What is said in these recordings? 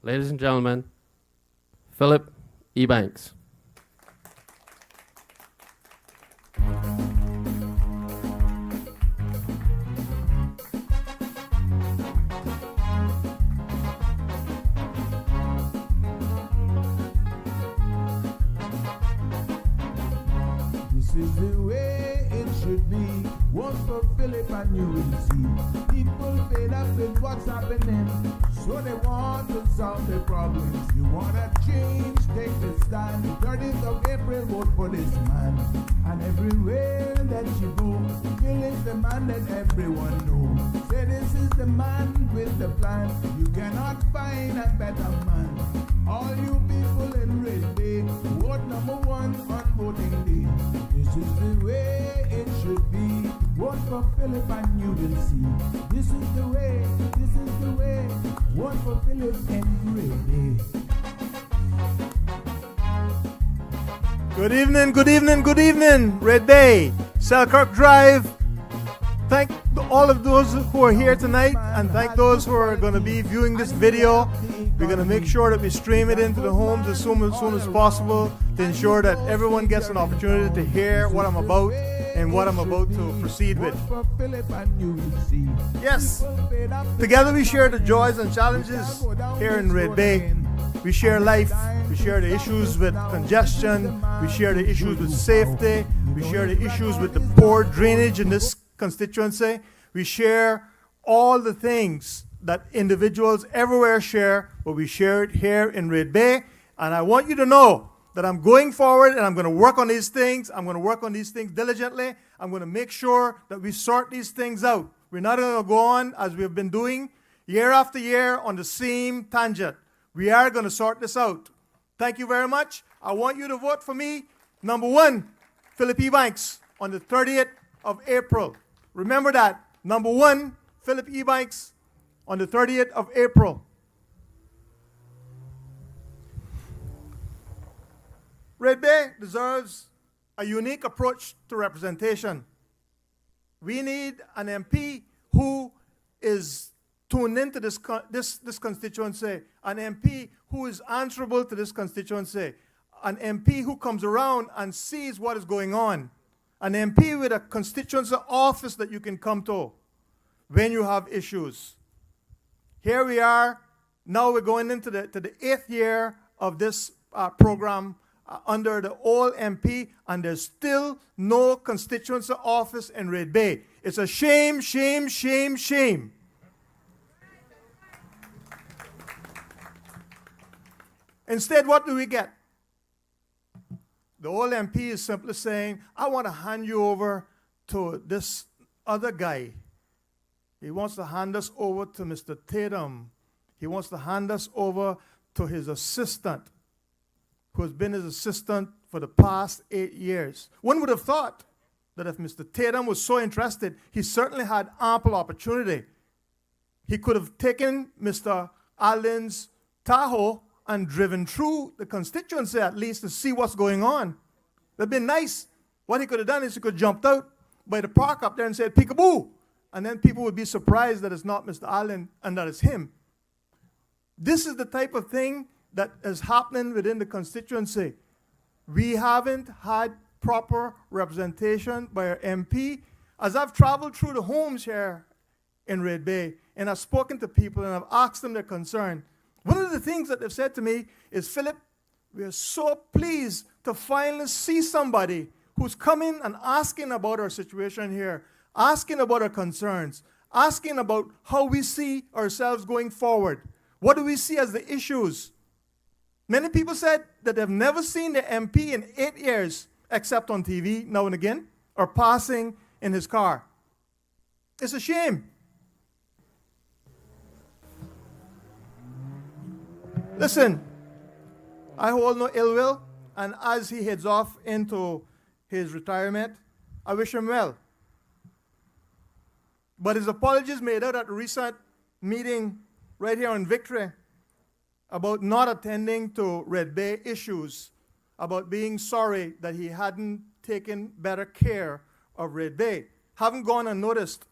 ladies and gentlemen, Phillip Ebanks. This is the way it should be. One for Phillip and you will see. People fed up with what's happening, so they want to solve their problems. You want to change, take the stand. 30th of April, vote for this man. And everywhere that you go, Phillip's the man that everyone knows. Say this is the man with the plan. You cannot find a better man. All you people in Red Bay, vote number 1 on voting day. This is the way it should be. Vote for Phillip and you will see. This is the way, this is the way. Vote for Phillip and Red Bay. Good evening, good evening, good evening, Red Bay, Selkirk Drive. Thank all of those who are here tonight, and thank those who are going to be viewing this video. We're going to make sure that we stream it into the homes as soon as possible to ensure that everyone gets an opportunity to hear what I'm about and what I'm about to proceed with. Yes, together we share the joys and challenges here in Red Bay. We share life, we share the issues with congestion, we share the issues with safety, we share the issues with the poor drainage in this constituency. We share all the things that individuals everywhere share, but we share it here in Red Bay. And I want you to know that I'm going forward and I'm going to work on these things. I'm going to work on these things diligently. I'm going to make sure that we sort these things out. We're not going to go on as we've been doing year after year on the same tangent. We are going to sort this out. Thank you very much. I want you to vote for me. Number 1, Phillip Ebanks on the 30th of April. Remember that. Number 1, Phillip Ebanks on the 30th of April. Red Bay deserves a unique approach to representation. We need an MP who is tuned into this constituency, an MP who is answerable to this constituency, an MP who comes around and sees what is going on, an MP with a constituency office that you can come to when you have issues. Here we are. Now we're going into the 8th year of this program under the old MP, and there's still no constituency office in Red Bay. It's a shame, shame, shame, shame. Instead, what do we get? The old MP is simply saying, I want to hand you over to this other guy. He wants to hand us over to Mr. Tatum. He wants to hand us over to his assistant, who has been his assistant for the past 8 years. One would have thought that if Mr. Tatum was so interested, he certainly had ample opportunity. He could have taken Mr. Allen's Tahoe and driven through the constituency at least to see what's going on. That'd been nice. What he could have done is he could have jumped out by the park up there and said, peekaboo. And then people would be surprised that it's not Mr. Allen and that it's him. This is the type of thing that is happening within the constituency. We haven't had proper representation by our MP. As I've traveled through the homes here in Red Bay, and I've spoken to people and I've asked them their concern, one of the things that they've said to me is, Phillip, we are so pleased to finally see somebody who's coming and asking about our situation here, asking about our concerns, asking about how we see ourselves going forward. What do we see as the issues? Many people said that they've never seen the MP in 8 years, except on TV now and again, or passing in his car. It's a shame. Listen, I hold no ill will, and as he heads off into his retirement, I wish him well. But his apologies made out at a recent meeting right here on Victory about not attending to Red Bay issues, about being sorry that he hadn't taken better care of Red Bay, haven't gone unnoticed.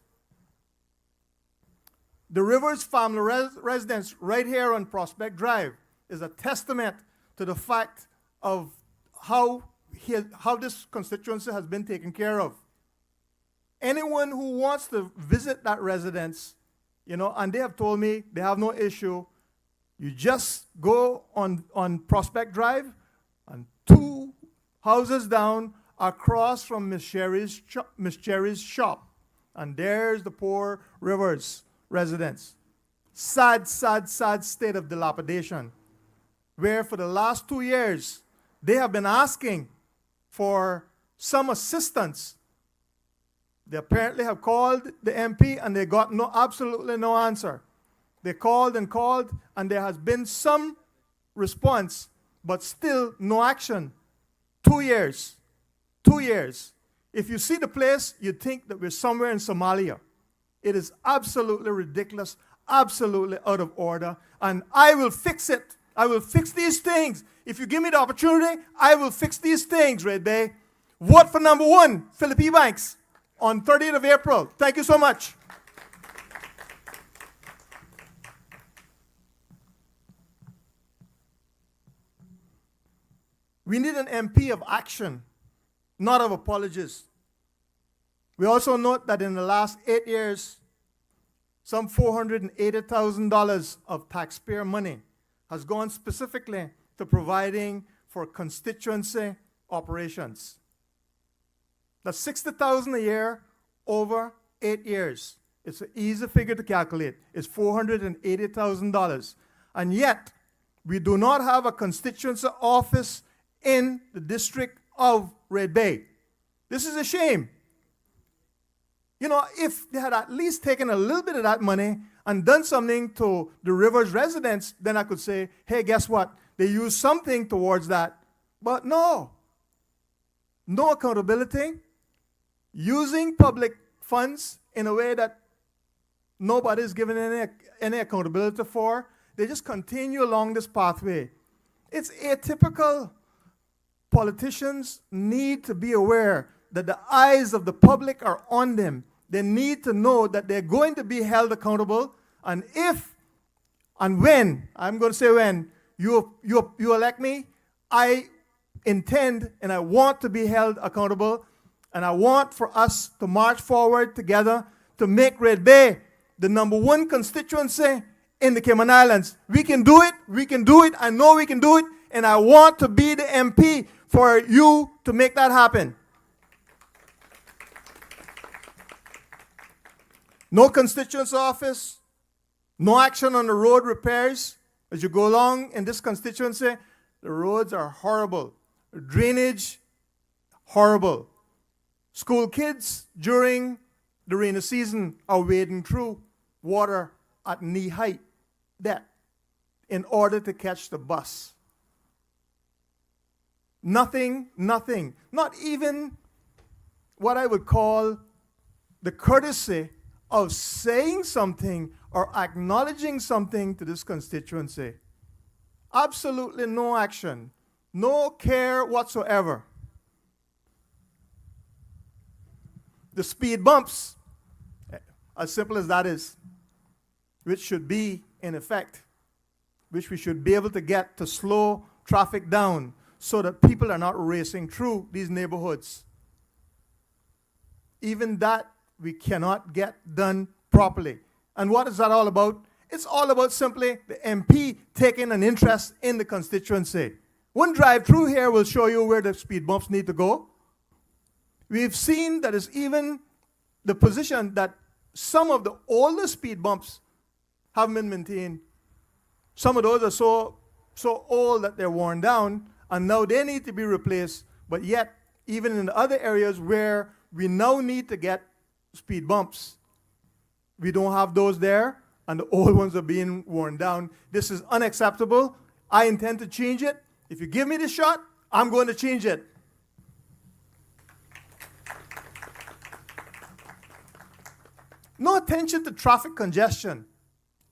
The Rivers family residence right here on Prospect Drive is a testament to the fact of how this constituency has been taken care of. Anyone who wants to visit that residence, and they have told me they have no issue, you just go on Prospect Drive and 2 houses down across from Miss Cherry's shop. And there's the poor Rivers residence. Sad, sad, sad state of dilapidation, where for the last 2 years, they have been asking for some assistance. They apparently have called the MP and they got absolutely no answer. They called, and there has been some response, but still no action. 2 years. 2 years. If you see the place, you'd think that we're somewhere in Somalia. It is absolutely ridiculous, absolutely out of order, and I will fix it. I will fix these things. If you give me the opportunity, I will fix these things, Red Bay. Vote for number 1, Phillip Ebanks, on 30th of April. Thank you so much. We need an MP of action, not of apologies. We also note that in the last 8 years, some $480,000 of taxpayer money has gone specifically to providing for constituency operations. That's $60,000 a year over 8 years. It's an easy figure to calculate. It's $480,000. And yet, we do not have a constituency office in the district of Red Bay. This is a shame. If they had at least taken a little bit of that money and done something to the Rivers residents, then I could say, hey, guess what? They used something towards that. But no. No accountability. Using public funds in a way that nobody's given any accountability for. They just continue along this pathway. It's atypical. Politicians need to be aware that the eyes of the public are on them. They need to know that they're going to be held accountable. And if and when, I'm going to say when, you elect me, I intend and I want to be held accountable. And I want for us to march forward together to make Red Bay the number 1 constituency in the Cayman Islands. We can do it. We can do it. I know we can do it. And I want to be the MP for you to make that happen. No constituency office, no action on the road repairs. As you go along in this constituency, the roads are horrible. Drainage, horrible. School kids during the rainy season are wading through water at knee height depth in order to catch the bus. Nothing, not even what I would call the courtesy of saying something or acknowledging something to this constituency. Absolutely no action, no care whatsoever. The speed bumps, as simple as that is, which should be in effect, which we should be able to get to slow traffic down so that people are not racing through these neighborhoods. Even that we cannot get done properly. And what is that all about? It's all about simply the MP taking an interest in the constituency. One drive through here will show you where the speed bumps need to go. We've seen that it's even the position that some of the older speed bumps haven't been maintained. Some of those are so old that they're worn down, and now they need to be replaced. But yet, even in the other areas where we now need to get speed bumps, we don't have those there, and the old ones are being worn down. This is unacceptable. I intend to change it. If you give me the shot, I'm going to change it. No attention to traffic congestion.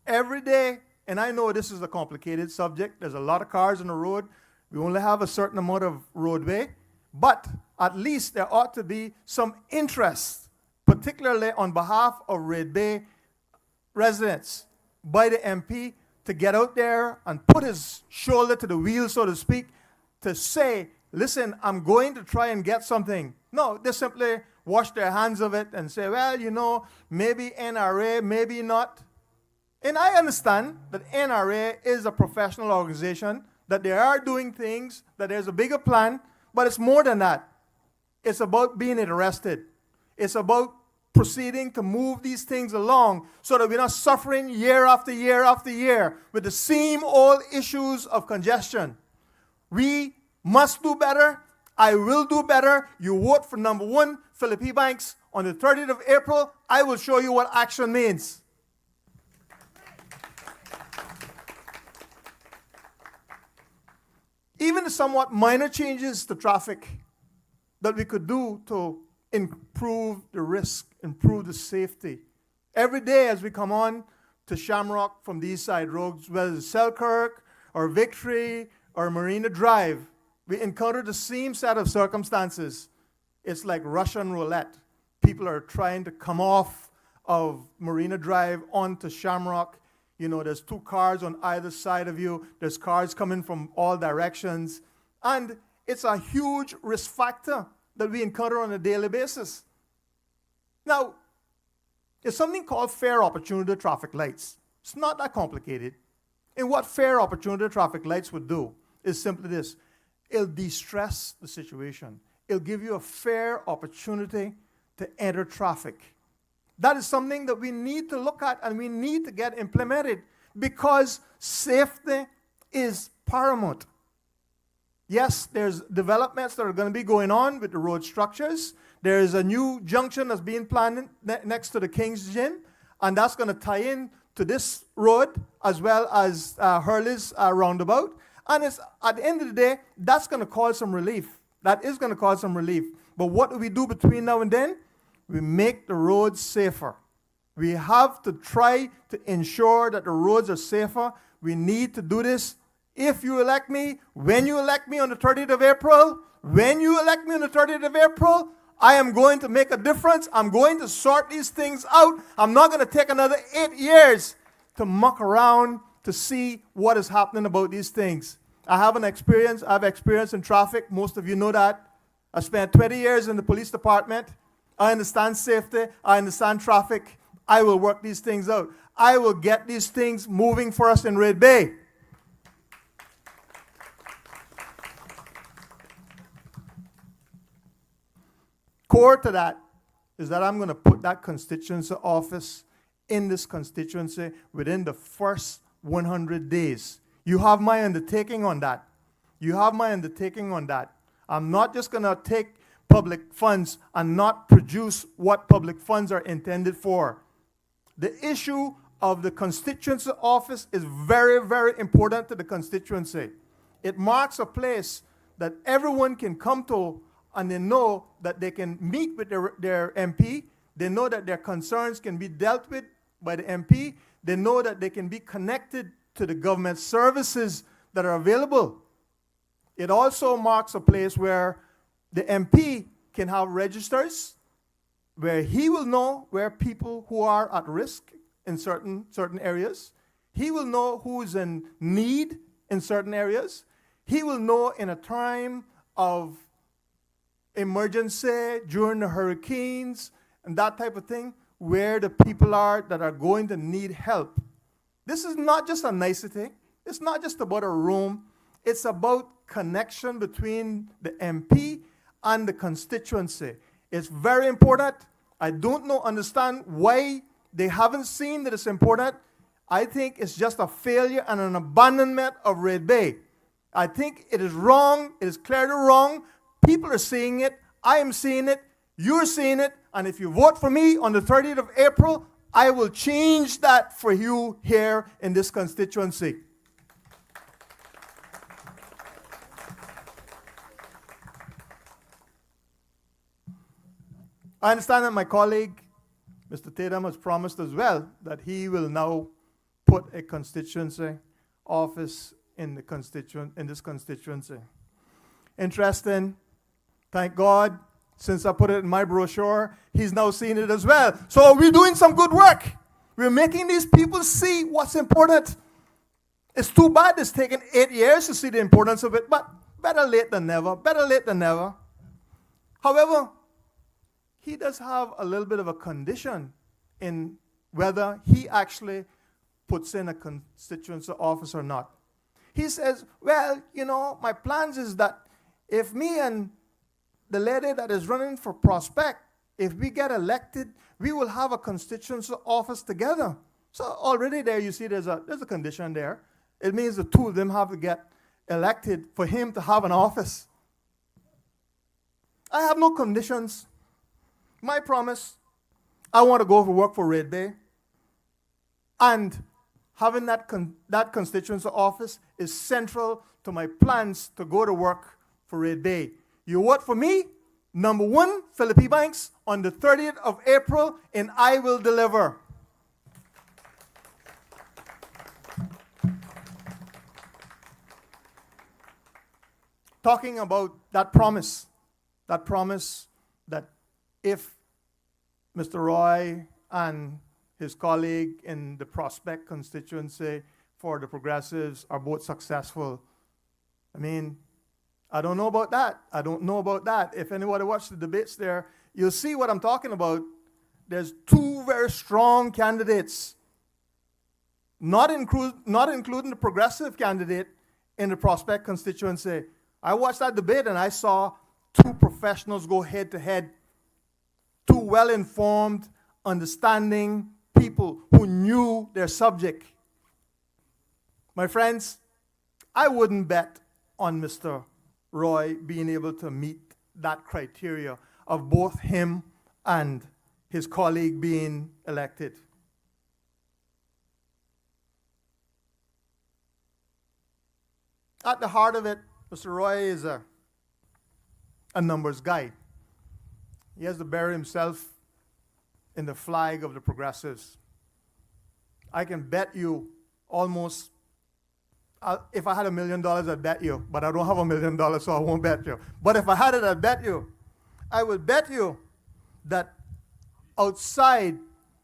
Every day, and I know this is a complicated subject. There's a lot of cars on the road. We only have a certain amount of roadway. But at least there ought to be some interest, particularly on behalf of Red Bay residents by the MP to get out there and put his shoulder to the wheel, so to speak, to say, listen, I'm going to try and get something. No, they simply wash their hands of it and say, well, you know, maybe NRA, maybe not. And I understand that NRA is a professional organization, that they are doing things, that there's a bigger plan, but it's more than that. It's about being interested. It's about proceeding to move these things along so that we're not suffering year after year after year with the same old issues of congestion. We must do better. I will do better. You vote for number 1, Phillip Ebanks, on the 30th of April. I will show you what action means. Even the somewhat minor changes to traffic that we could do to improve the risk, improve the safety. Every day as we come on to Shamrock from these side roads, whether it's Selkirk or Victory or Marina Drive, we encounter the same set of circumstances. It's like Russian roulette. People are trying to come off of Marina Drive onto Shamrock. You know, there's 2 cars on either side of you. There's cars coming from all directions. And it's a huge risk factor that we encounter on a daily basis. Now, there's something called fair opportunity traffic lights. It's not that complicated. And what fair opportunity traffic lights would do is simply this. It'll de-stress the situation. It'll give you a fair opportunity to enter traffic. That is something that we need to look at and we need to get implemented because safety is paramount. Yes, there's developments that are going to be going on with the road structures. There is a new junction that's being planned next to the King's Gym, and that's going to tie in to this road as well as Hurley's roundabout. And it's, at the end of the day, that's going to cause some relief. That is going to cause some relief. But what do we do between now and then? We make the roads safer. We have to try to ensure that the roads are safer. We need to do this. If you elect me, when you elect me on the 30th of April, I am going to make a difference. I'm going to sort these things out. I'm not going to take another 8 years to muck around to see what is happening about these things. I have experience in traffic. Most of you know that. I spent 20 years in the police department. I understand safety. I understand traffic. I will work these things out. I will get these things moving for us in Red Bay. Core to that is that I'm going to put that constituency office in this constituency within the first 100 days. You have my undertaking on that. I'm not just going to take public funds and not produce what public funds are intended for. The issue of the constituency office is very, very important to the constituency. It marks a place that everyone can come to and they know that they can meet with their MP. They know that their concerns can be dealt with by the MP. They know that they can be connected to the government services that are available. It also marks a place where the MP can have registers, where he will know where people who are at risk in certain areas. He will know who is in need in certain areas. He will know in a time of emergency during the hurricanes and that type of thing, where the people are that are going to need help. This is not just a nicety. It's not just about a room. It's about connection between the MP and the constituency. It's very important. I don't understand why they haven't seen that it's important. I think it's just a failure and an abandonment of Red Bay. I think it is wrong. It is clearly wrong. People are seeing it. I am seeing it. You're seeing it. And if you vote for me on the 30th of April, I will change that for you here in this constituency. I understand that my colleague, Mr. Tatum, has promised as well that he will now put a constituency office in this constituency. Interesting. Thank God, since I put it in my brochure, he's now seen it as well. So we're doing some good work. We're making these people see what's important. It's too bad it's taken 8 years to see the importance of it, but better late than never. Better late than never. However, he does have a little bit of a condition in whether he actually puts in a constituency office or not. He says, well, my plans is that if me and the lady that is running for Prospect, if we get elected, we will have a constituency office together. So already there you see there's a condition there. It means the two of them have to get elected for him to have an office. I have no conditions. My promise, I want to go to work for Red Bay. And having that constituency office is central to my plans to go to work for Red Bay. You vote for me, number 1, Phillip Ebanks, on the 30th of April, and I will deliver. Talking about that promise that if Mr. Roy and his colleague in the Prospect constituency for the Progressives are both successful. I don't know about that. If anybody watched the debates there, you'll see what I'm talking about. There's 2 very strong candidates, not including the Progressive candidate in the Prospect constituency. I watched that debate and I saw 2 professionals go head to head, 2 well-informed, understanding people who knew their subject. My friends, I wouldn't bet on Mr. Roy being able to meet that criteria of both him and his colleague being elected. At the heart of it, Mr. Roy is a numbers guy. He has to bury himself in the flag of the Progressives. I can bet you almost, if I had $1 million, I'd bet you, but I don't have $1 million, so I won't bet you. But if I had it, I'd bet you. I would bet you that outside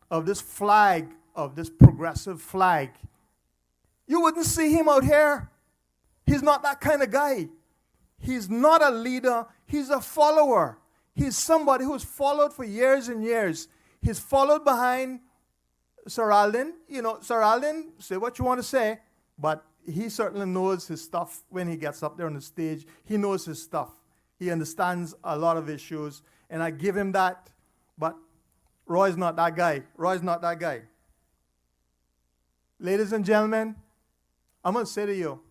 of this flag, of this progressive flag, you wouldn't see him out here. He's not that kind of guy. He's not a leader. He's a follower. He's somebody who's followed for years and years. He's followed behind Sir Alden. Sir Alden, say what you want to say, but he certainly knows his stuff when he gets up there on the stage. He knows his stuff. He understands a lot of issues, and I give him that. But Roy's not that guy. Roy's not that guy. Ladies and gentlemen, I'm going to say to you,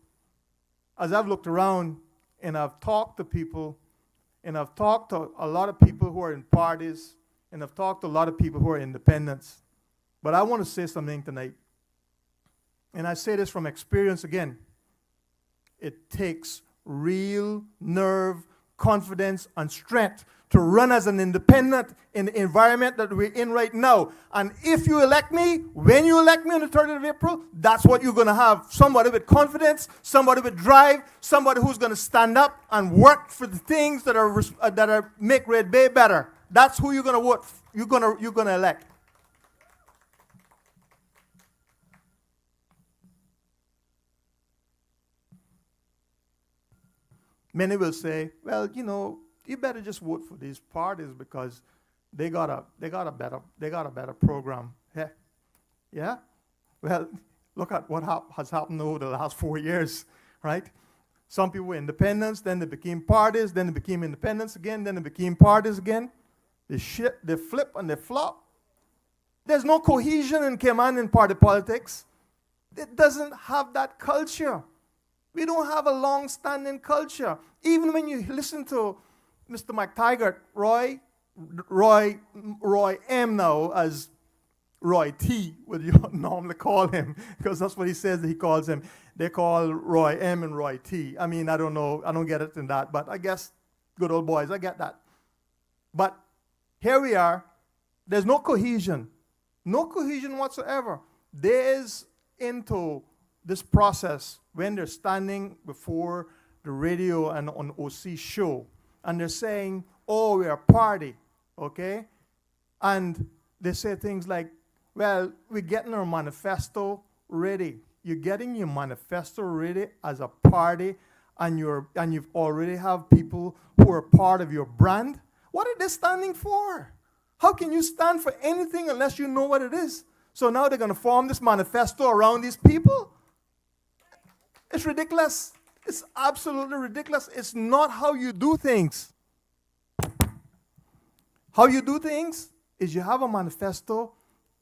as I've looked around and I've talked to people, and I've talked to a lot of people who are in parties, and I've talked to a lot of people who are independents, but I want to say something tonight. And I say this from experience again. It takes real nerve, confidence, and strength to run as an independent in the environment that we're in right now. And if you elect me, when you elect me on the 30th of April, that's what you're going to have. Somebody with confidence, somebody with drive, somebody who's going to stand up and work for the things that are make Red Bay better. That's who you're going to vote. You're going to elect. Many will say, well, you better just vote for these parties because they got a better program. Yeah? Well, look at what has happened over the last 4 years, right? Some people were independents, then they became parties, then they became independents again, then they became parties again. They flip and they flop. There's no cohesion in Cayman in party politics. It doesn't have that culture. We don't have a long-standing culture. Even when you listen to Mr. McTaggart, Roy M now as Roy T, what you normally call him, because that's what he says that he calls him. They call Roy M and Roy T. I don't know, I don't get it in that, but I guess good old boys, I get that. But here we are. There's no cohesion whatsoever. There's into this process when they're standing before the radio and on OC show, and they're saying, oh, we're a party, okay? And they say things like, Well, we're getting our manifesto ready. You're getting your manifesto ready as a party, and you've already have people who are part of your brand. What are they standing for? How can you stand for anything unless you know what it is? So now they're going to form this manifesto around these people? It's ridiculous. It's absolutely ridiculous. It's not how you do things. How you do things is you have a manifesto,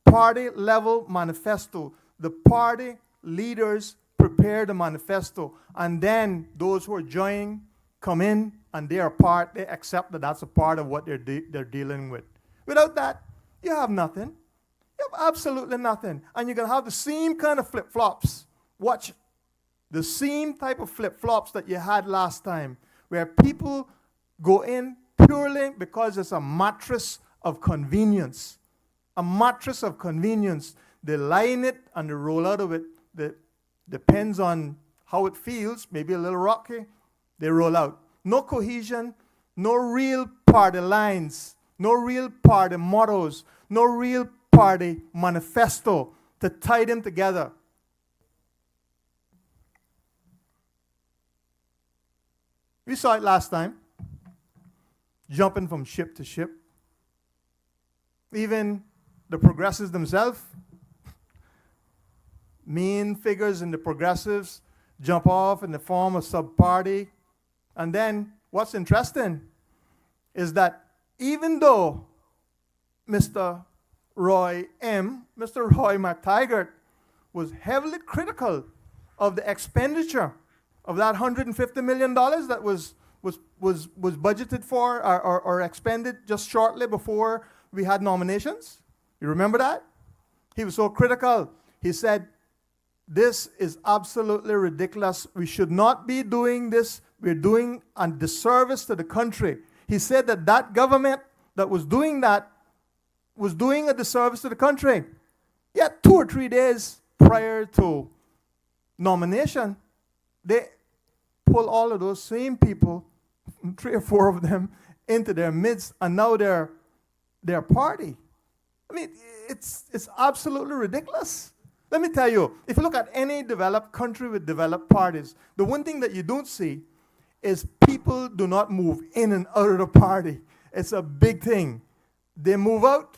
party level manifesto. The party leaders prepare the manifesto, and then those who are joining come in and they are part, they accept that that's a part of what they're dealing with. Without that, you have nothing. You have absolutely nothing. And you're going to have the same kind of flip-flops. Watch. The same type of flip-flops that you had last time, where people go in purely because it's a mattress of convenience. A mattress of convenience. They lie in it and they roll out of it. Depends on how it feels, maybe a little rocky, they roll out. No cohesion, no real party lines, no real party mottos, no real party manifesto to tie them together. We saw it last time, jumping from ship to ship. Even the progressives themselves, main figures in the progressives, jump off in the form of sub-party. And then what's interesting is that even though Mr. Roy McTaggart was heavily critical of the expenditure of that $150 million that was budgeted for or expended just shortly before we had nominations. You remember that? He was so critical. He said, this is absolutely ridiculous. We should not be doing this. We're doing a disservice to the country. He said that that government that was doing that was doing a disservice to the country. Yet 2 or 3 days prior to nomination, they pull all of those same people, 3 or 4 of them, into their midst, and now they're their party. I mean, it's absolutely ridiculous. Let me tell you, if you look at any developed country with developed parties, the one thing that you don't see is people do not move in and out of the party. It's a big thing. They move out,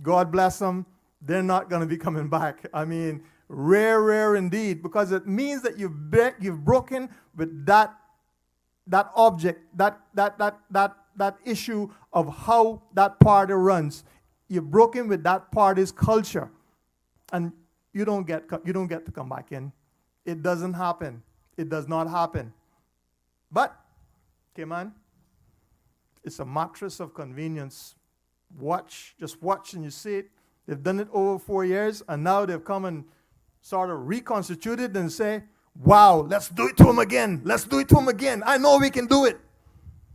God bless them, they're not going to be coming back. I mean, rare indeed, because it means that you've broken with that object, that issue of how that party runs. You've broken with that party's culture, and you don't get to come back in. It doesn't happen. It does not happen. But, okay, man, it's a mattress of convenience. Just watch and you see it. They've done it over 4 years, and now they've come and sort of reconstituted and say, wow, let's do it to them again. Let's do it to them again. I know we can do it.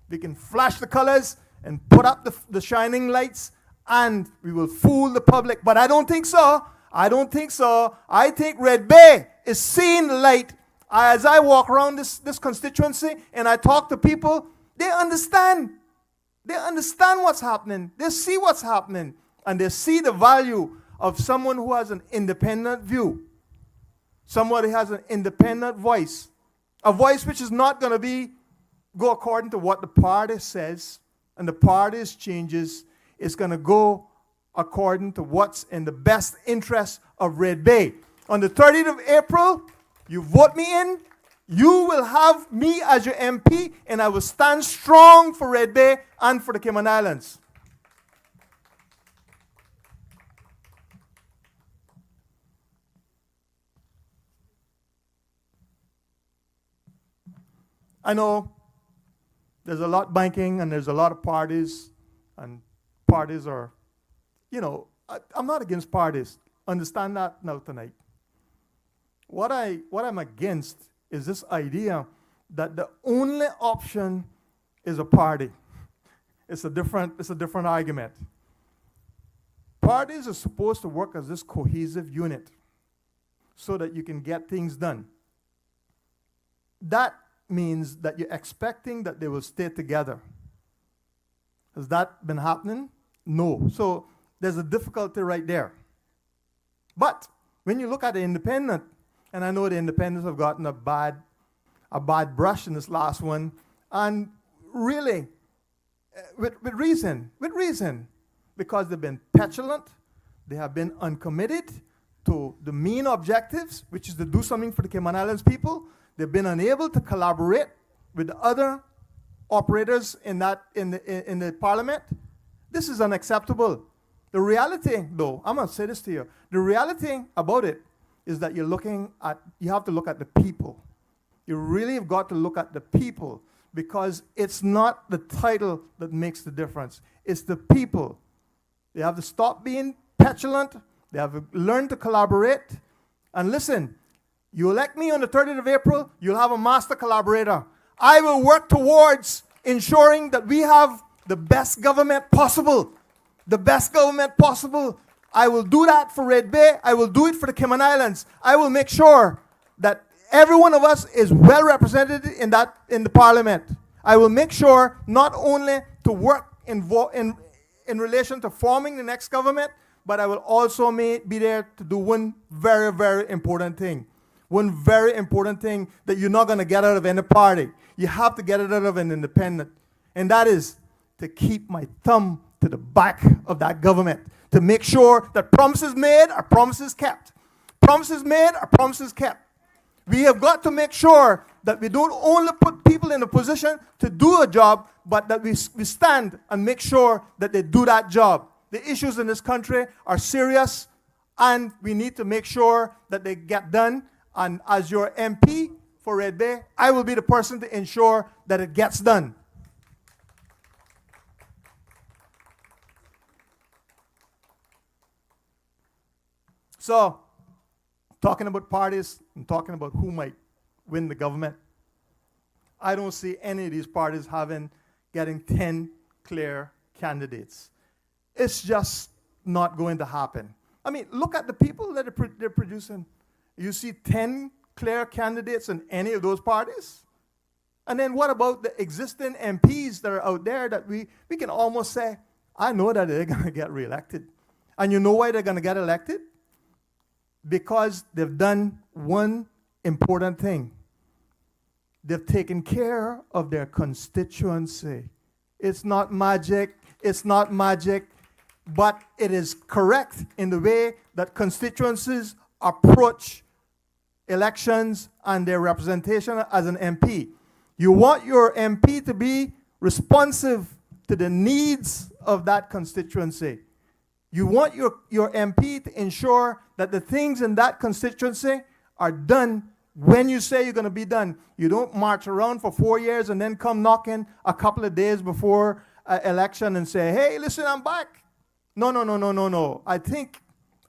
We can flash the colors and put up the shining lights, and we will fool the public. But I don't think so. I don't think so. I think Red Bay is seeing the light. As I walk around this constituency and I talk to people, they understand. They understand what's happening. They see what's happening. And they see the value of someone who has an independent view. Somebody has an independent voice. A voice which is not going to go according to what the party says and the party's changes. It's going to go according to what's in the best interest of Red Bay. On the 30th of April, you vote me in, you will have me as your MP, and I will stand strong for Red Bay and for the Cayman Islands. I know there's a lot banking and there's a lot of parties, and parties are, I'm not against parties. Understand that now tonight. What I'm against is this idea that the only option is a party. It's a different argument. Parties are supposed to work as this cohesive unit so that you can get things done. That means that you're expecting that they will stay together. Has that been happening? No. So there's a difficulty right there. But when you look at the independent, and I know the independents have gotten a bad brush in this last one, and really, with reason, because they've been petulant, they have been uncommitted to the main objectives, which is to do something for the Cayman Islands people. They've been unable to collaborate with the other operators in the parliament. This is unacceptable. The reality, though, I'm going to say this to you. The reality about it is that you have to look at the people. You really have got to look at the people, because it's not the title that makes the difference. It's the people. They have to stop being petulant. They have to learn to collaborate. And listen, you elect me on the 30th of April, you'll have a master collaborator. I will work towards ensuring that we have the best government possible. The best government possible. I will do that for Red Bay. I will do it for the Cayman Islands. I will make sure that every one of us is well represented in the parliament. I will make sure not only to work in relation to forming the next government, but I will also be there to do one very, very important thing. One very important thing that you're not going to get out of any party. You have to get it out of an independent. And that is to keep my thumb to the back of that government, to make sure that promises made are promises kept. Promises made are promises kept. We have got to make sure that we don't only put people in a position to do a job, but that we stand and make sure that they do that job. The issues in this country are serious, and we need to make sure that they get done. And as your MP for Red Bay, I will be the person to ensure that it gets done. So, talking about parties and talking about who might win the government, I don't see any of these parties getting 10 clear candidates. It's just not going to happen. I mean, look at the people that they're producing. You see 10 clear candidates in any of those parties? And then what about the existing MPs that are out there that we can almost say, I know that they're going to get reelected. And you know why they're going to get elected? Because they've done one important thing. They've taken care of their constituency. It's not magic. It's not magic. But it is correct in the way that constituencies approach elections and their representation as an MP. You want your MP to be responsive to the needs of that constituency. You want your MP to ensure that the things in that constituency are done when you say you're going to be done. You don't march around for 4 years and then come knocking a couple of days before election and say, hey, listen, I'm back. No. I think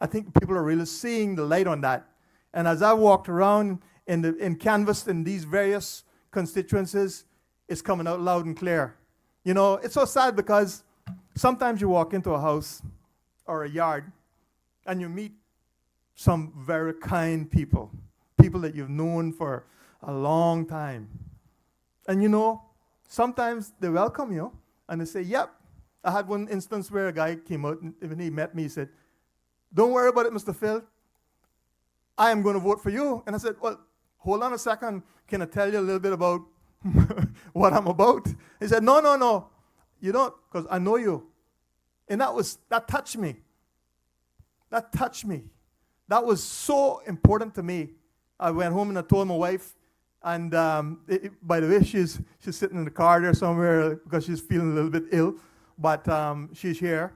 people are really seeing the light on that. And as I walked around in canvas in these various constituencies, it's coming out loud and clear. You know, it's so sad because sometimes you walk into a house or a yard and you meet some very kind people that you've known for a long time. And you know, sometimes they welcome you and they say, yep. I had one instance where a guy came out and when he met me, he said, don't worry about it, Mr. Phil. I am going to vote for you. And I said, well, hold on a second. Can I tell you a little bit about what I'm about? He said, no. You don't, because I know you. And that touched me. That touched me. That was so important to me. I went home and I told my wife, and by the way, she's sitting in the car there somewhere because she's feeling a little bit ill, but she's here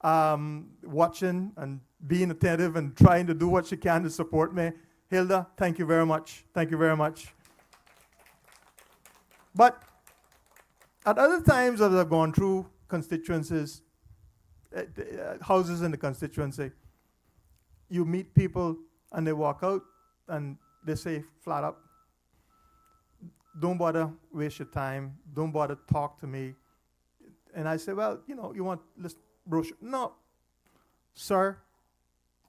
watching and being attentive and trying to do what she can to support me. Hilda, thank you very much. Thank you very much. But at other times as I've gone through constituencies, houses in the constituency, you meet people and they walk out and they say flat up, don't bother waste your time, don't bother talk to me. And I say, well, you know, you want this brochure? No, sir,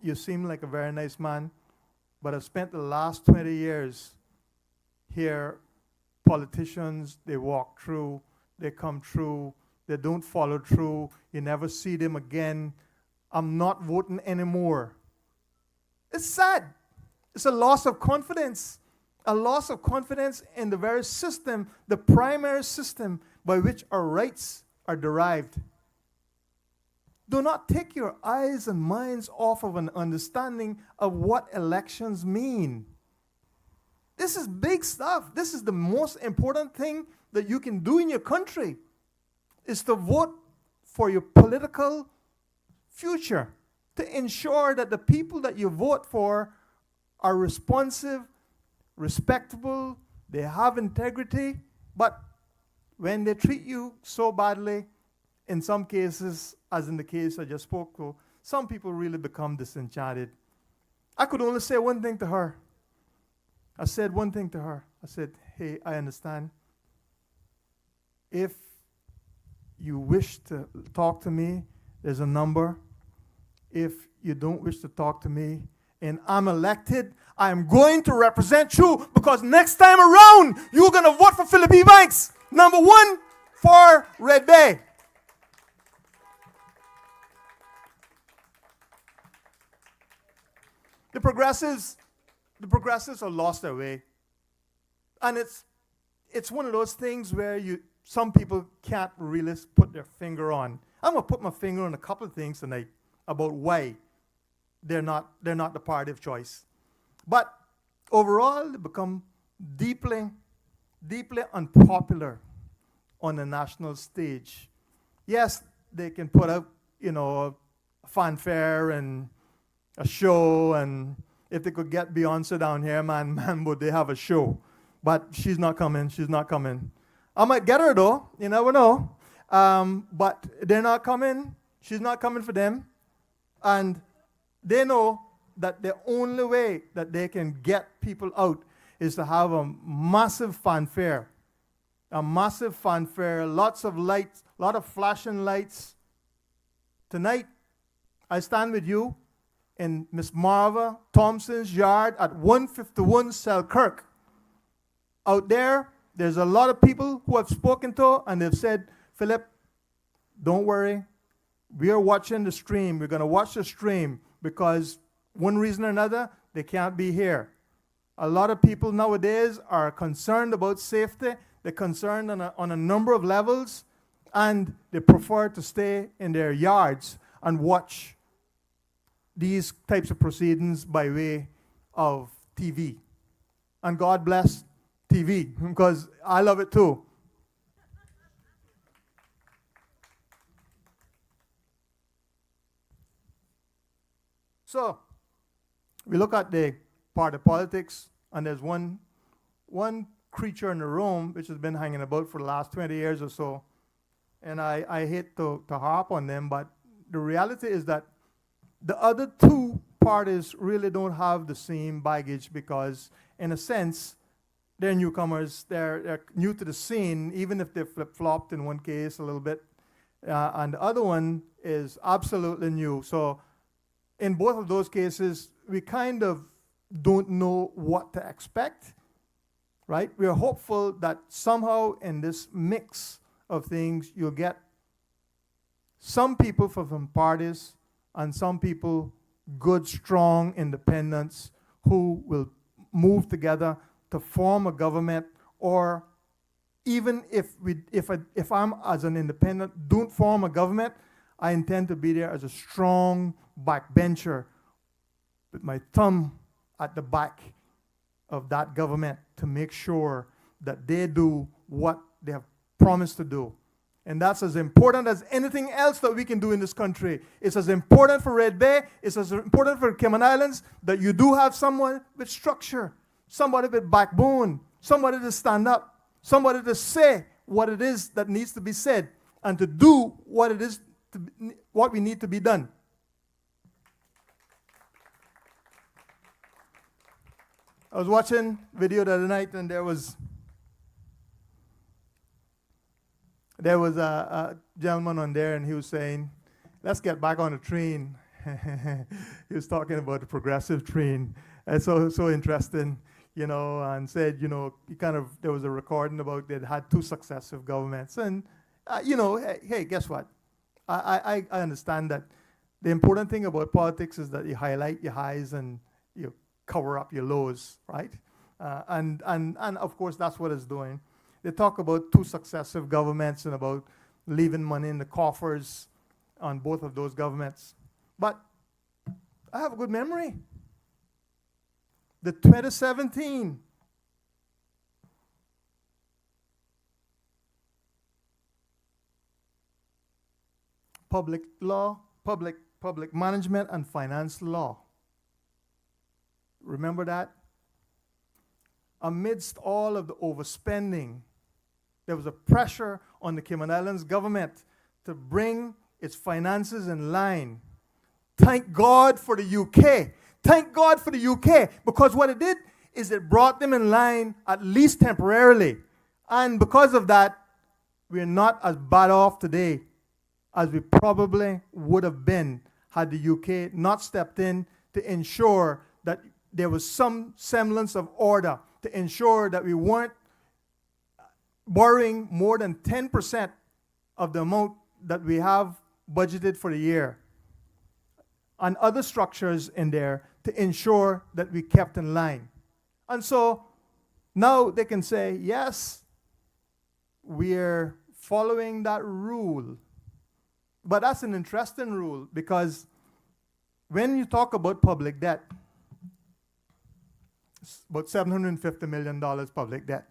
you seem like a very nice man, but I've spent the last 20 years here. Politicians, they walk through, they come through, they don't follow through, you never see them again. I'm not voting anymore. It's sad. It's a loss of confidence. A loss of confidence in the very system, the primary system by which our rights are derived. Do not take your eyes and minds off of an understanding of what elections mean. This is big stuff. This is the most important thing that you can do in your country, is to vote for your political future, to ensure that the people that you vote for are responsive, respectable, they have integrity, but when they treat you so badly, in some cases, as in the case I just spoke to, some people really become disenchanted. I could only say one thing to her. I said one thing to her. I said, hey, I understand. If you wish to talk to me, there's a number. If you don't wish to talk to me, and I'm elected, I'm going to represent you, because next time around, you're going to vote for Phillip Ebanks, number 1 for Red Bay. The progressives have lost their way. And it's one of those things where some people can't really put their finger on. I'm going to put my finger on a couple of things tonight about why they're not the party of choice. But overall, they become deeply, deeply unpopular on the national stage. Yes, they can put up, a fanfare and a show, and if they could get Beyonce down here, man, would they have a show. But she's not coming. I might get her, though. You never know. But they're not coming. She's not coming for them. And they know that the only way that they can get people out is to have a massive fanfare. Lots of lights, a lot of flashing lights. Tonight, I stand with you in Miss Marva Thompson's yard at 151 Selkirk. Out there's a lot of people who I've spoken to, and they've said, Philip, don't worry. We are watching the stream. We're going to watch the stream because one reason or another, they can't be here. A lot of people nowadays are concerned about safety. They're concerned on a number of levels, and they prefer to stay in their yards and watch these types of proceedings by way of TV. And God bless TV, because I love it too. So, we look at the part of politics, and there's one creature in the room which has been hanging about for the last 20 years or so. And I hate to harp on them, but the reality is that the other two parties really don't have the same baggage, because, in a sense, they're newcomers. They're new to the scene, even if they flip-flopped in one case a little bit. And the other one is absolutely new. So in both of those cases, we kind of don't know what to expect, right? We're hopeful that somehow in this mix of things, you'll get some people from parties and some people, good, strong independents, who will move together to form a government, or even if I'm as an independent don't form a government, I intend to be there as a strong backbencher with my thumb at the back of that government to make sure that they do what they have promised to do. And that's as important as anything else that we can do in this country. It's as important for Red Bay, it's as important for Cayman Islands, that you do have someone with structure, somebody with backbone, somebody to stand up, somebody to say what it is that needs to be said, and to do what it is, what we need to be done. I was watching video the other night, and there was a gentleman on there, and he was saying, let's get back on the train. He was talking about the progressive train. It's so interesting, and said, there was a recording about they'd had two successive governments. And, hey, guess what? I understand that the important thing about politics is that you highlight your highs and cover up your lows, right? And of course, that's what it's doing. They talk about 2 successive governments and about leaving money in the coffers on both of those governments. But I have a good memory. The 2017 public management and finance law. Remember that? Amidst all of the overspending, there was a pressure on the Cayman Islands government to bring its finances in line. Thank God for the UK. Thank God for the UK, because what it did is it brought them in line, at least temporarily. And because of that, we're not as bad off today as we probably would have been had the UK not stepped in to ensure that there was some semblance of order, to ensure that we weren't borrowing more than 10% of the amount that we have budgeted for the year, and other structures in there to ensure that we kept in line. And so now they can say, yes, we're following that rule. But that's an interesting rule, because when you talk about public debt, it's about $750 million public debt.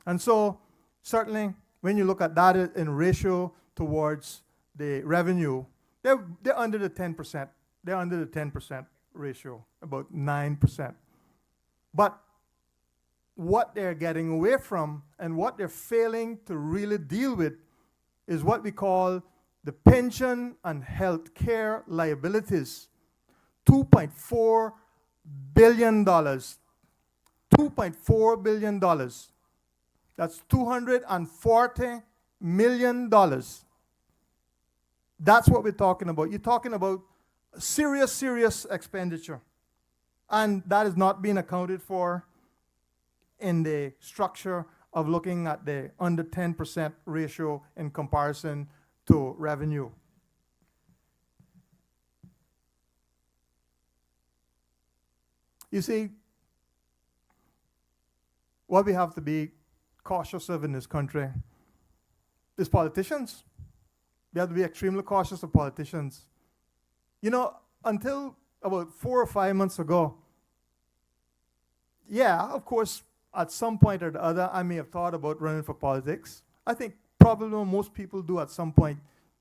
And so certainly when you look at that in ratio towards the revenue, they're under the 10%. They're under the 10% ratio, about 9%. But what they're getting away from and what they're failing to really deal with is what we call the pension and health care liabilities. $2.4 billion. $2.4 billion. That's $240 million. That's what we're talking about. You're talking about serious expenditure. And that is not being accounted for in the structure of looking at the under 10% ratio in comparison to revenue. You see, what we have to be cautious of in this country is politicians. We have to be extremely cautious of politicians. You know, until about 4 or 5 months ago, yeah, of course, at some point or the other, I may have thought about running for politics. I think probably most people do at some point,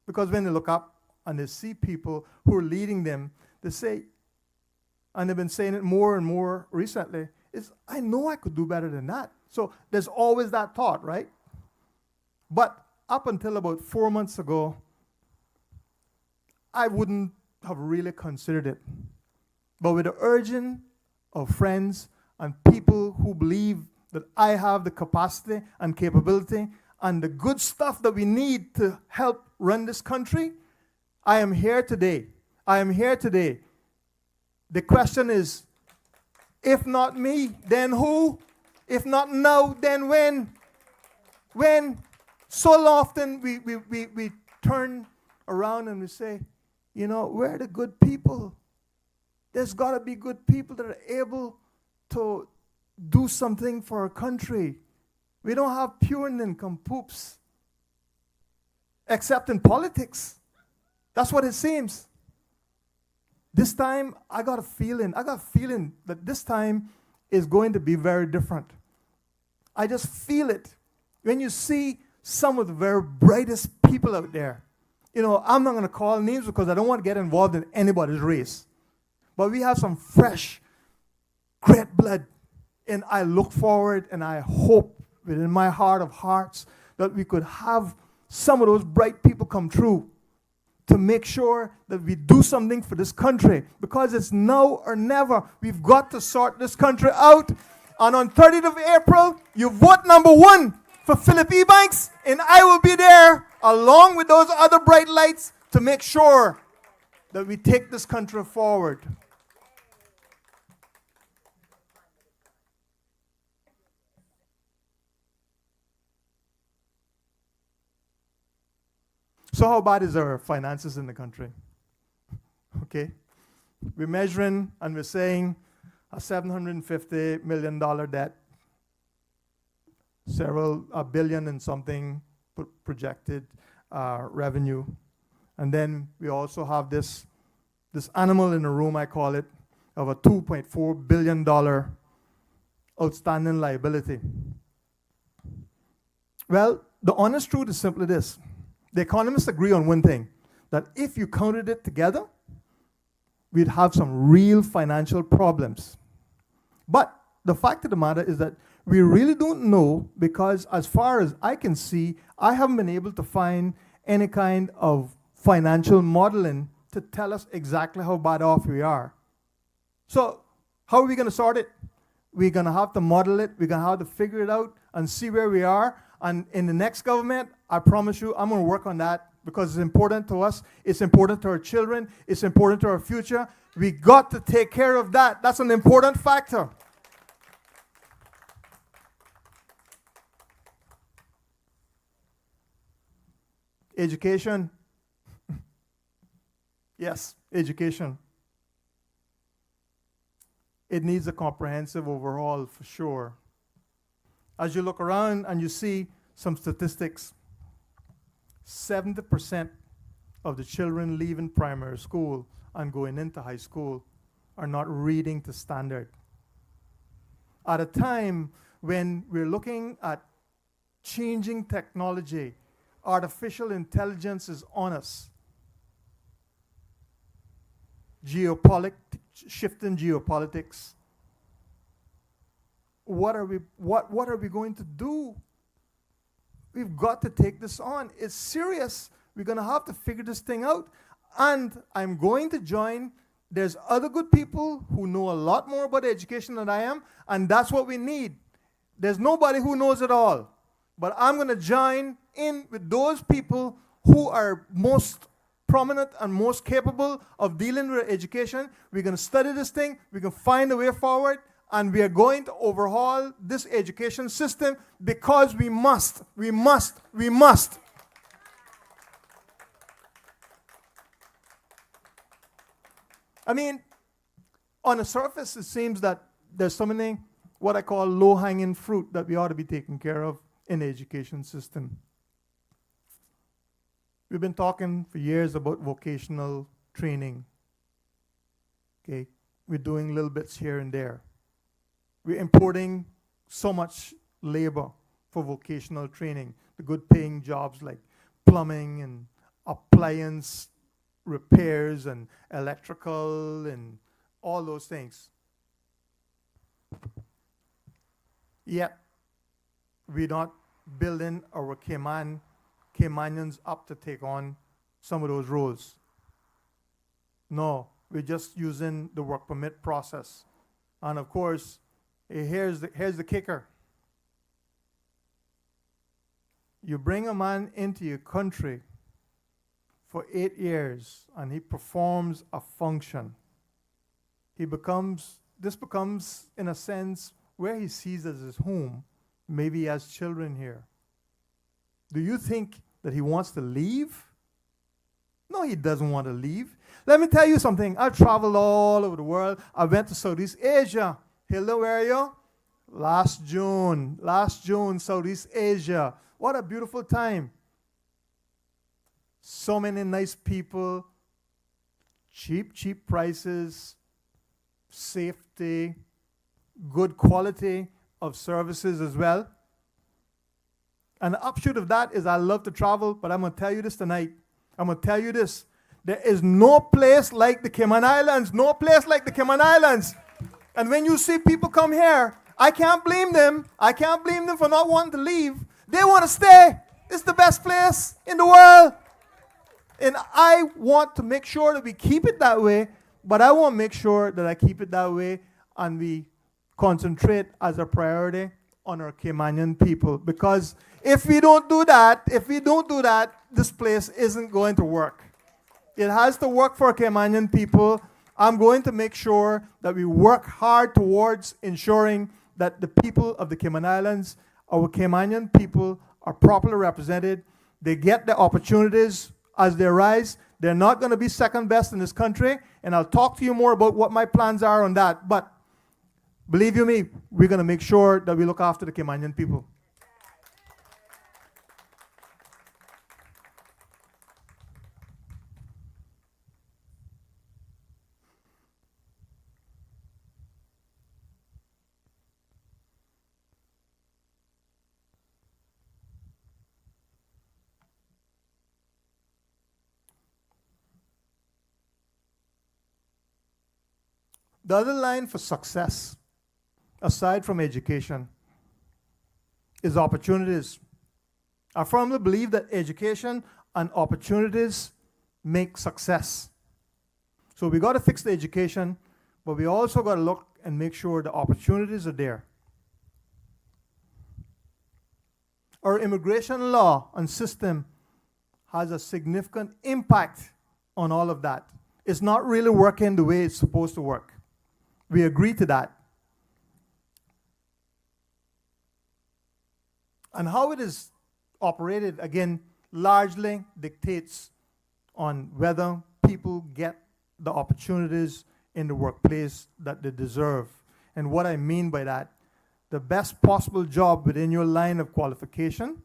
because when they look up and they see people who are leading them, they say, and they've been saying it more and more recently, is I know I could do better than that. So there's always that thought, right? But up until about 4 months ago, I wouldn't have really considered it. But with the urging of friends and people who believe that I have the capacity and capability and the good stuff that we need to help run this country, I am here today. I am here today. The question is, if not me, then who? If not now, then when? When? So often we turn around and we say, you know, where are the good people? There's got to be good people that are able to do something for our country. We don't have pure nincompoops, except in politics. That's what it seems. This time, I got a feeling that this time is going to be very different. I just feel it. When you see some of the very brightest people out there, you know, I'm not going to call names because I don't want to get involved in anybody's race. But we have some fresh, great blood. And I look forward and I hope within my heart of hearts that we could have some of those bright people come true to make sure that we do something for this country, because it's now or never. We've got to sort this country out. And on 30th of April, you vote number 1 for Phillip Ebanks, and I will be there along with those other bright lights to make sure that we take this country forward. So how bad is our finances in the country? Okay. We're measuring and we're saying a $750 million debt, a billion and something projected revenue. And then we also have this animal in the room, I call it, of a $2.4 billion outstanding liability. Well, the honest truth is simply this. The economists agree on one thing, that if you counted it together, we'd have some real financial problems. But the fact of the matter is that we really don't know, because as far as I can see, I haven't been able to find any kind of financial modeling to tell us exactly how bad off we are. So how are we going to sort it? We're going to have to model it. We're going to have to figure it out and see where we are. And in the next government, I promise you, I'm going to work on that, because it's important to us. It's important to our children. It's important to our future. We got to take care of that. That's an important factor. Education. Yes, education. It needs a comprehensive overhaul for sure. As you look around and you see some statistics, 70% of the children leaving primary school and going into high school are not reading to standard. At a time when we're looking at changing technology, artificial intelligence is on us. Shifting geopolitics. What are we going to do? We've got to take this on. It's serious. We're going to have to figure this thing out. And I'm going to join. There's other good people who know a lot more about education than I am, and that's what we need. There's nobody who knows it all. But I'm going to join in with those people who are most prominent and most capable of dealing with education. We're going to study this thing. We can find a way forward. And we are going to overhaul this education system, because we must. We must. We must. I mean, on the surface, it seems that there's so many what I call low-hanging fruit that we ought to be taking care of in the education system. We've been talking for years about vocational training. Okay, we're doing little bits here and there. We're importing so much labor for vocational training, the good paying jobs like plumbing and appliance repairs and electrical and all those things. Yet, we're not building our Caymanians up to take on some of those roles. No, we're just using the work permit process. And of course, here's the kicker. You bring a man into your country for 8 years and he performs a function. This becomes, in a sense, where he sees as his home. Maybe he has children here. Do you think that he wants to leave? No, he doesn't want to leave. Let me tell you something. I've traveled all over the world. I went to Southeast Asia. Hello, where are you? Last June, Southeast Asia. What a beautiful time. So many nice people, cheap prices, safety, good quality of services as well. And the upshoot of that is I love to travel, but I'm going to tell you this tonight. I'm going to tell you this. There is no place like the Cayman Islands. No place like the Cayman Islands. And when you see people come here, I can't blame them. I can't blame them for not wanting to leave. They want to stay. It's the best place in the world. And I want to make sure that we keep it that way, but I want to make sure that I keep it that way and we concentrate as a priority on our Caymanian people. Because if we don't do that, this place isn't going to work. It has to work for Caymanian people. I'm going to make sure that we work hard towards ensuring that the people of the Cayman Islands, our Caymanian people, are properly represented. They get the opportunities as they arise. They're not going to be second best in this country, and I'll talk to you more about what my plans are on that. But Believe you me, we're going to make sure that we look after the Caymanian people. The other line for success, aside from education, is opportunities. I firmly believe that education and opportunities make success. So we got to fix the education, but we also got to look and make sure the opportunities are there. Our immigration law and system has a significant impact on all of that. It's not really working the way it's supposed to work. We agree to that. And how it is operated, again, largely dictates on whether people get the opportunities in the workplace that they deserve. And what I mean by that, the best possible job within your line of qualification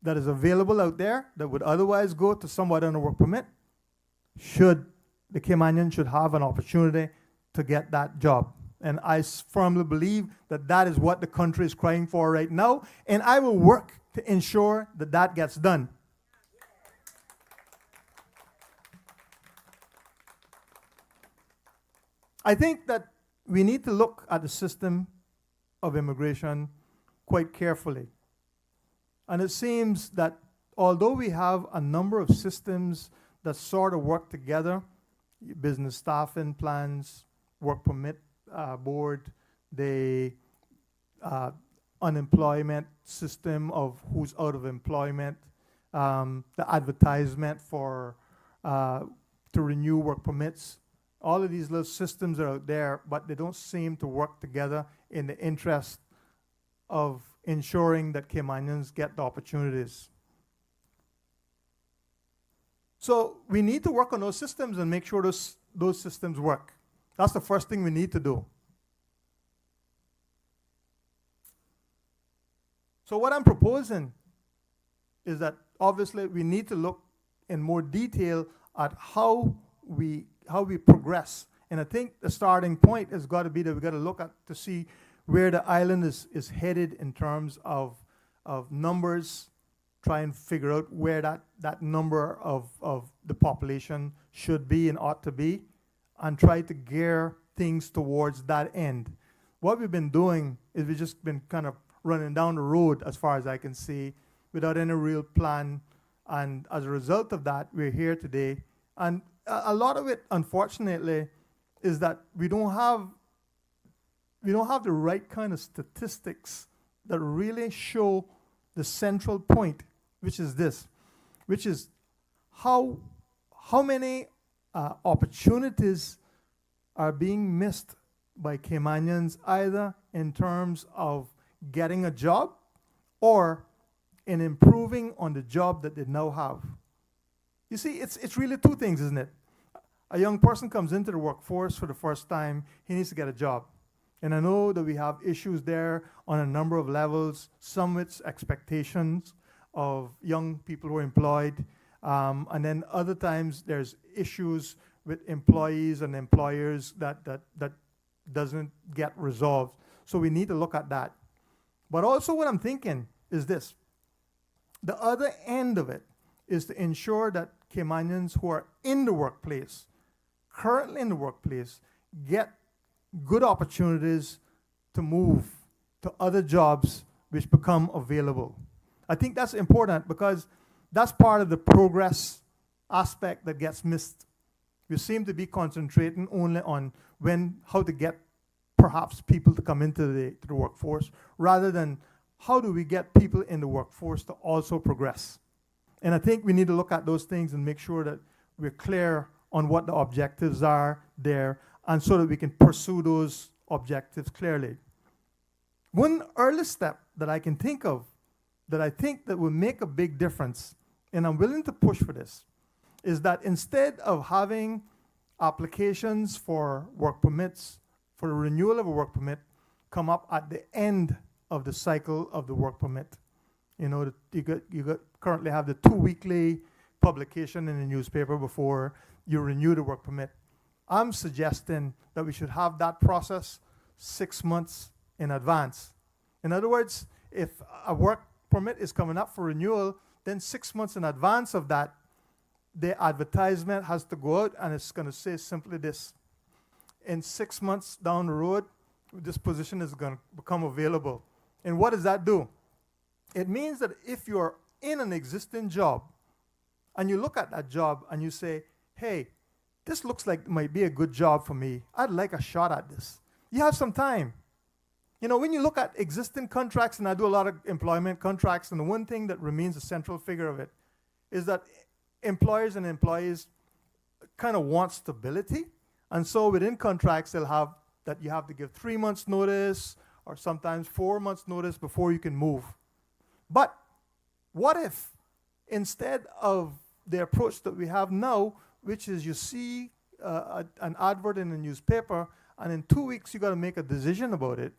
that is available out there that would otherwise go to somebody on a work permit, the Caymanian should have an opportunity to get that job. And I firmly believe that that is what the country is crying for right now. And I will work to ensure that that gets done. I think that we need to look at the system of immigration quite carefully. And it seems that although we have a number of systems that sort of work together, business staffing plans, work permit board, the unemployment system of who's out of employment, the advertisement for to renew work permits. All of these little systems are out there, but they don't seem to work together in the interest of ensuring that Caymanians get the opportunities. So we need to work on those systems and make sure those systems work. That's the first thing we need to do. So what I'm proposing is that obviously we need to look in more detail at how we progress. And I think the starting point has got to be that we've got to look at to see where the island is headed in terms of numbers, try and figure out where that number of the population should be and ought to be, and try to gear things towards that end. What we've been doing is we've just been kind of running down the road, as far as I can see, without any real plan. And as a result of that, we're here today. And a lot of it, unfortunately, is that we don't have the right kind of statistics that really show the central point, which is this, which is how many opportunities are being missed by Caymanians, either in terms of getting a job or in improving on the job that they now have. You see, it's really two things, isn't it? A young person comes into the workforce for the first time, he needs to get a job. And I know that we have issues there on a number of levels, some with expectations of young people who are employed, and then other times there's issues with employees and employers that doesn't get resolved. So we need to look at that. But also what I'm thinking is this. The other end of it is to ensure that Caymanians who are in the workplace, currently in the workplace, get good opportunities to move to other jobs which become available. I think that's important because that's part of the progress aspect that gets missed. We seem to be concentrating only on how to get perhaps people to come into the workforce, rather than how do we get people in the workforce to also progress. And I think we need to look at those things and make sure that we're clear on what the objectives are there, and so that we can pursue those objectives clearly. One early step that I can think of that I think that will make a big difference, and I'm willing to push for this, is that instead of having applications for work permits for the renewal of a work permit come up at the end of the cycle of the work permit. You know, you currently have the 2-weekly publication in the newspaper before you renew the work permit. I'm suggesting that we should have that process 6 months in advance. In other words, if a work permit is coming up for renewal, then 6 months in advance of that, the advertisement has to go out, and it's going to say simply this: in 6 months down the road, this position is going to become available. And what does that do? It means that if you're in an existing job and you look at that job and you say, hey, this looks like it might be a good job for me, I'd like a shot at this, you have some time. You know, when you look at existing contracts, and I do a lot of employment contracts, and the one thing that remains a central figure of it is that employers and employees kind of want stability. And so within contracts, they'll have that you have to give 3 months notice or sometimes 4 months notice before you can move. But what if instead of the approach that we have now, which is you see an advert in the newspaper and in 2 weeks you got to make a decision about it?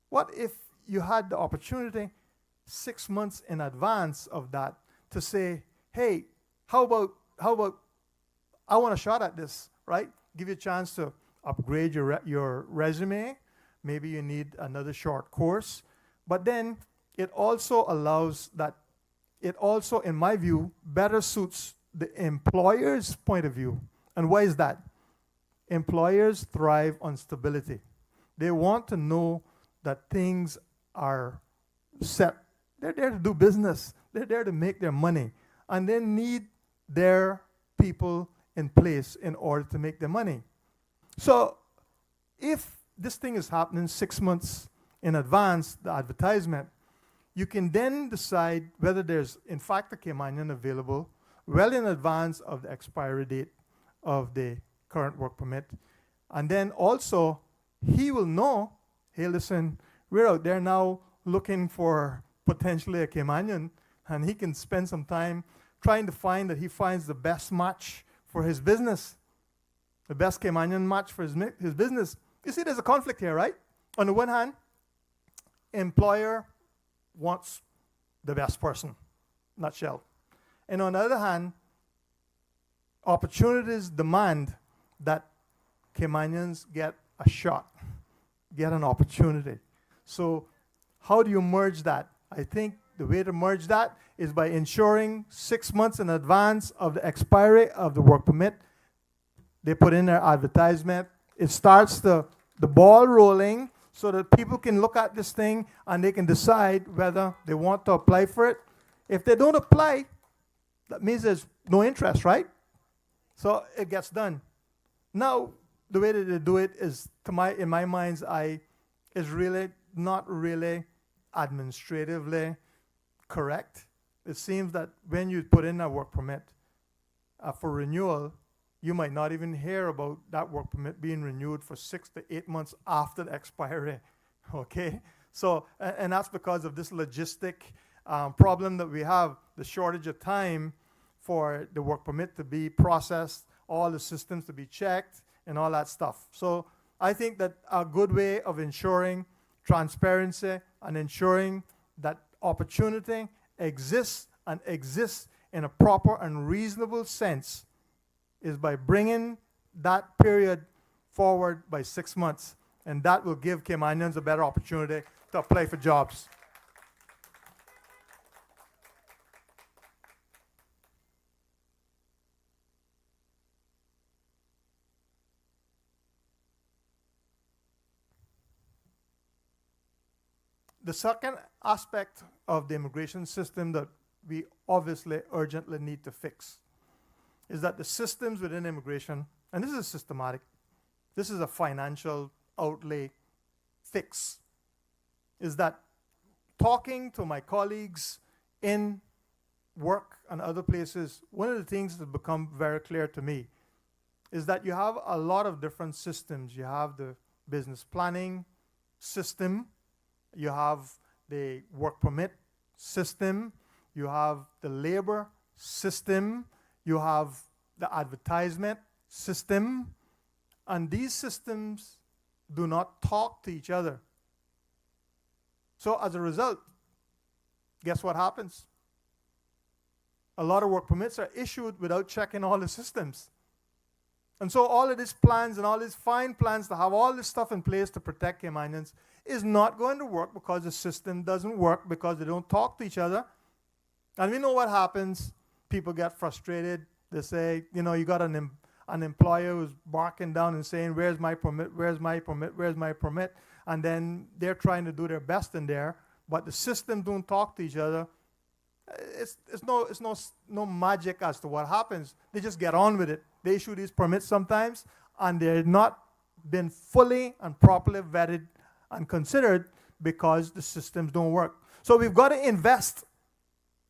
What if you had the opportunity 6 months in advance of that to say, hey, how about I want a shot at this, right? Give you a chance to upgrade your resume. Maybe you need another short course. But then it also allows that, it also, in my view, better suits the employer's point of view. And why is that? Employers thrive on stability. They want to know that things are set. They're there to do business. They're there to make their money. And they need their people in place in order to make their money. So if this thing is happening 6 months in advance, the advertisement, you can then decide whether there's in fact a Caymanian available well in advance of the expiry date of the current work permit. And then also, he will know, hey, listen, we're out there now looking for potentially a Caymanian, and he can spend some time trying to find that he finds the best match for his business, the best Caymanian match for his business. You see, there's a conflict here, right? On the one hand, employer wants the best person, nutshell. And on the other hand, opportunities demand that Caymanians get a shot, get an opportunity. So how do you merge that? I think the way to merge that is by ensuring 6 months in advance of the expiry of the work permit, they put in their advertisement. It starts the ball rolling so that people can look at this thing and they can decide whether they want to apply for it. If they don't apply, that means there's no interest, right? So it gets done. Now, the way that they do it is, in my mind's eye, is really not really administratively correct. It seems that when you put in a work permit for renewal, you might not even hear about that work permit being renewed for 6 to 8 months after the expiry, okay? So, and that's because of this logistic problem that we have, the shortage of time for the work permit to be processed, all the systems to be checked, and all that stuff. So I think that a good way of ensuring transparency and ensuring that opportunity exists and exists in a proper and reasonable sense is by bringing that period forward by 6 months. And that will give Caymanians a better opportunity to apply for jobs. The second aspect of the immigration system that we obviously urgently need to fix is that the systems within immigration, and this is systematic, this is a financial outlay fix, is that talking to my colleagues in work and other places, one of the things that become very clear to me is that you have a lot of different systems. You have the business planning system, you have the work permit system, you have the labor system, you have the advertisement system, and these systems do not talk to each other. So as a result, guess what happens? A lot of work permits are issued without checking all the systems. And so all of these plans and all these fine plans to have all this stuff in place to protect Caymanians is not going to work because the system doesn't work, because they don't talk to each other. And we know what happens. People get frustrated. They say, you got an employer who's barking down and saying, where's my permit, where's my permit, where's my permit? And then they're trying to do their best in there, but the system don't talk to each other. It's no magic as to what happens. They just get on with it. They issue these permits sometimes, and they're not been fully and properly vetted and considered because the systems don't work. So we've got to invest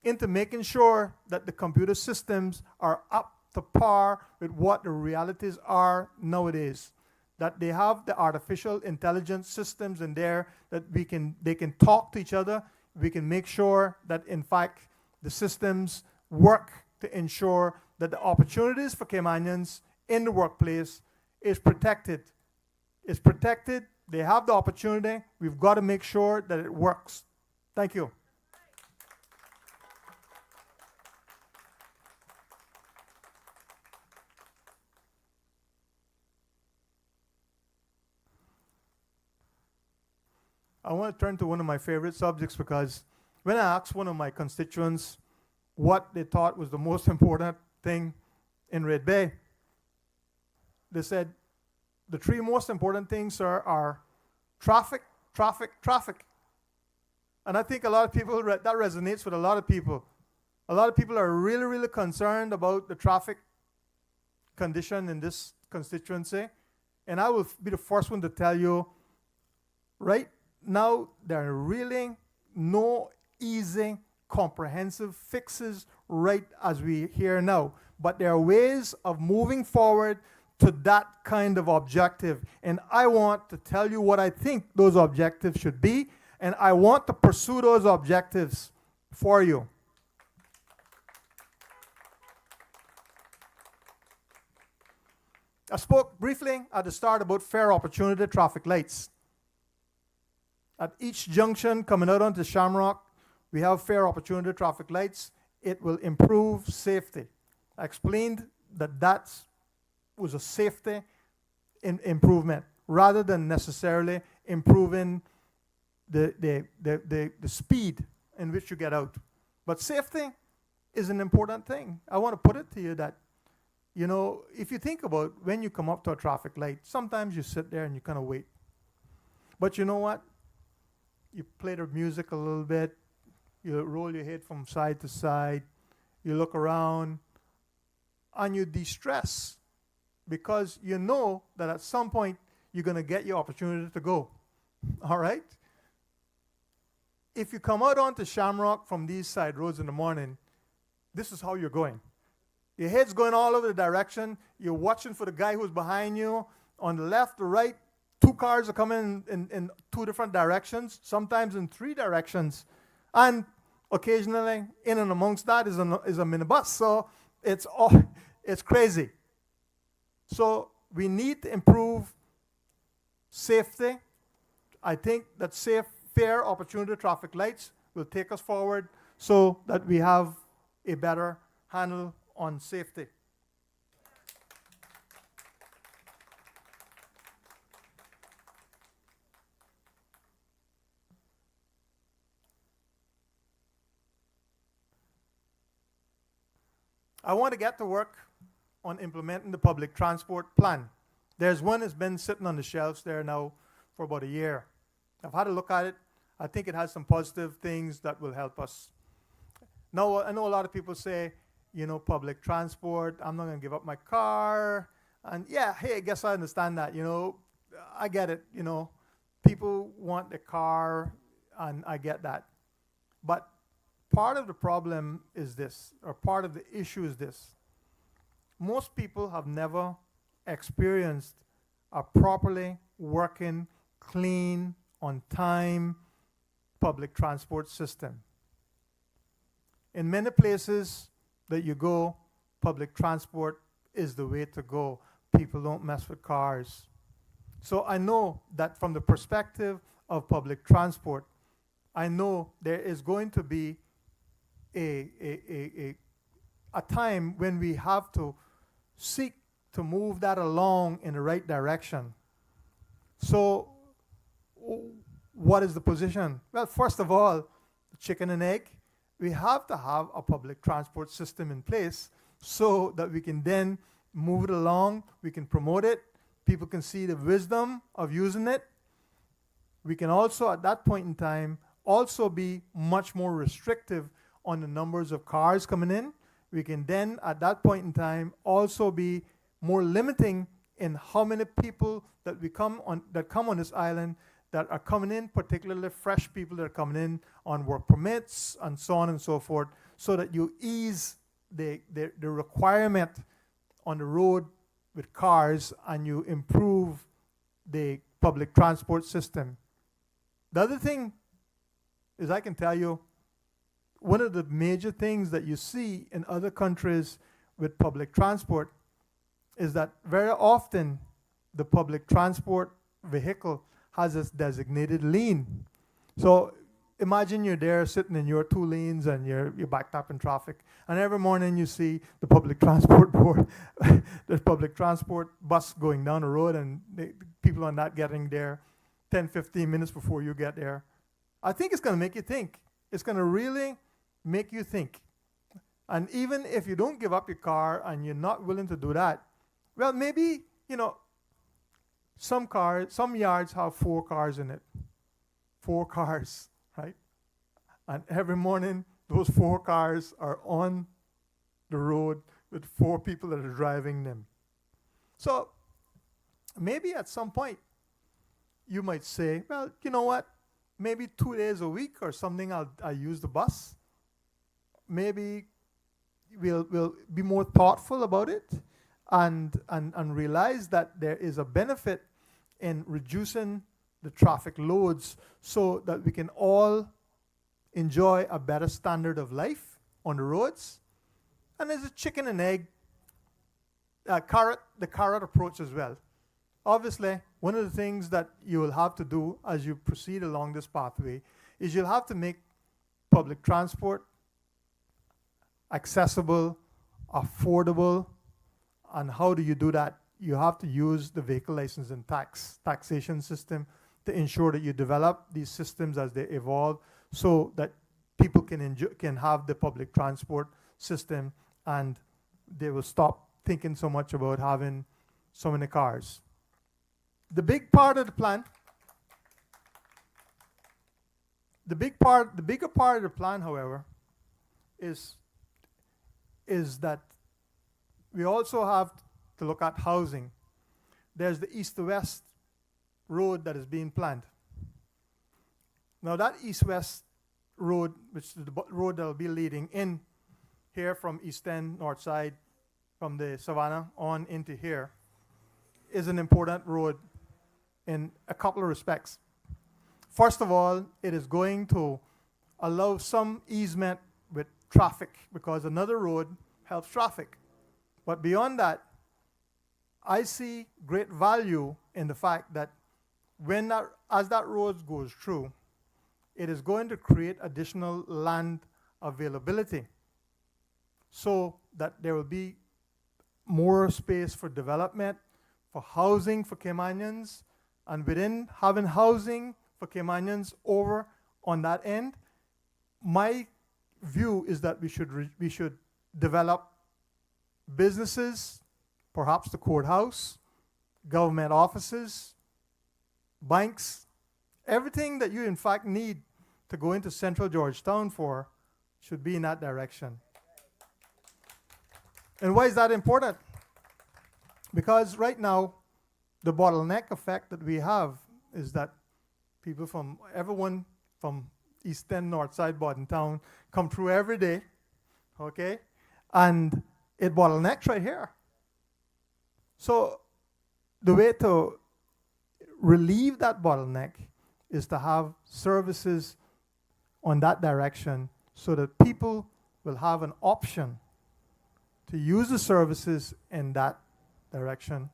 into making sure that the computer systems are up to par with what the realities are nowadays. That they have the artificial intelligence systems in there that they can talk to each other. We can make sure that, in fact, the systems work to ensure that the opportunities for Caymanians in the workplace is protected. It's protected. They have the opportunity. We've got to make sure that it works. Thank you. I want to turn to one of my favorite subjects, because when I asked one of my constituents what they thought was the most important thing in Red Bay, they said the three most important things are traffic, traffic, traffic. And I think a lot of people, that resonates with a lot of people. A lot of people are really, really concerned about the traffic condition in this constituency. And I will be the first one to tell you, right now, there are really no easy, comprehensive fixes right as we hear now. But there are ways of moving forward to that kind of objective. And I want to tell you what I think those objectives should be. And I want to pursue those objectives for you. I spoke briefly at the start about fair opportunity traffic lights. At each junction coming out onto Shamrock, we have fair opportunity traffic lights. It will improve safety. I explained that was a safety improvement rather than necessarily improving the speed in which you get out. But safety is an important thing. I want to put it to you that, if you think about when you come up to a traffic light, sometimes you sit there and you kind of wait. But you know what? You play the music a little bit, you roll your head from side to side, you look around, and you de-stress, because you know that at some point you're going to get your opportunity to go. All right? If you come out onto Shamrock from these side roads in the morning, this is how you're going. Your head's going all over the direction. You're watching for the guy who's behind you. On the left, the right, two cars are coming in two different directions, sometimes in three directions. And occasionally, in and amongst that is a minibus. So it's crazy. So we need to improve safety. I think that fair opportunity traffic lights will take us forward so that we have a better handle on safety. I want to get to work on implementing the public transport plan. There's one that's been sitting on the shelves there now for about a year. I've had a look at it. I think it has some positive things that will help us. Now, I know a lot of people say, public transport, I'm not going to give up my car. And yeah, hey, I guess I understand that, I get it, people want the car, and I get that. But part of the problem is this, or part of the issue is this. Most people have never experienced a properly working, clean, on time public transport system. In many places that you go, public transport is the way to go. People don't mess with cars. So I know that from the perspective of public transport, I know there is going to be a time when we have to seek to move that along in the right direction. So what is the position? Well, first of all, the chicken and egg, we have to have a public transport system in place so that we can then move it along, we can promote it, people can see the wisdom of using it. We can also, at that point in time, also be much more restrictive on the numbers of cars coming in. We can then, at that point in time, also be more limiting in how many people that come on this island that are coming in, particularly fresh people that are coming in on work permits and so on and so forth, so that you ease the requirement on the road with cars and you improve the public transport system. The other thing is, I can tell you, one of the major things that you see in other countries with public transport is that very often the public transport vehicle has its designated lane. So imagine you're there sitting in your 2 lanes and you're backed up in traffic, and every morning you see the public transport board, the public transport bus going down the road, and people are not getting there 10, 15 minutes before you get there. I think it's going to make you think. It's going to really make you think. And even if you don't give up your car and you're not willing to do that, well, maybe, some yards have 4 cars in it. 4 cars, right? And every morning, those 4 cars are on the road with 4 people that are driving them. So maybe at some point, you might say, well, you know what? Maybe 2 days a week or something, I'll use the bus. Maybe we'll be more thoughtful about it and realize that there is a benefit in reducing the traffic loads so that we can all enjoy a better standard of life on the roads. And there's a chicken and egg, the carrot approach as well. Obviously, one of the things that you will have to do as you proceed along this pathway is you'll have to make public transport accessible, affordable. And how do you do that? You have to use the vehicle license and taxation system to ensure that you develop these systems as they evolve so that people can have the public transport system and they will stop thinking so much about having so many cars. The bigger part of the plan, however, is that we also have to look at housing. There's the east to west road that is being planned. Now that east-west road, which is the road that will be leading in here from East End, North Side, from the Savannah on into here, is an important road in a couple of respects. First of all, it is going to allow some easement with traffic because another road helps traffic. But beyond that, I see great value in the fact that as that road goes through, it is going to create additional land availability so that there will be more space for development, for housing for Caymanians, and within having housing for Caymanians over on that end, my view is that we should develop businesses, perhaps the courthouse, government offices, banks, everything that you in fact need to go into central Georgetown for should be in that direction. And why is that important? Because right now, the bottleneck effect that we have is that everyone from East End, North Side, Bordentown, come through every day, okay? And it bottlenecks right here. So the way to relieve that bottleneck is to have services on that direction so that people will have an option to use the services in that direction.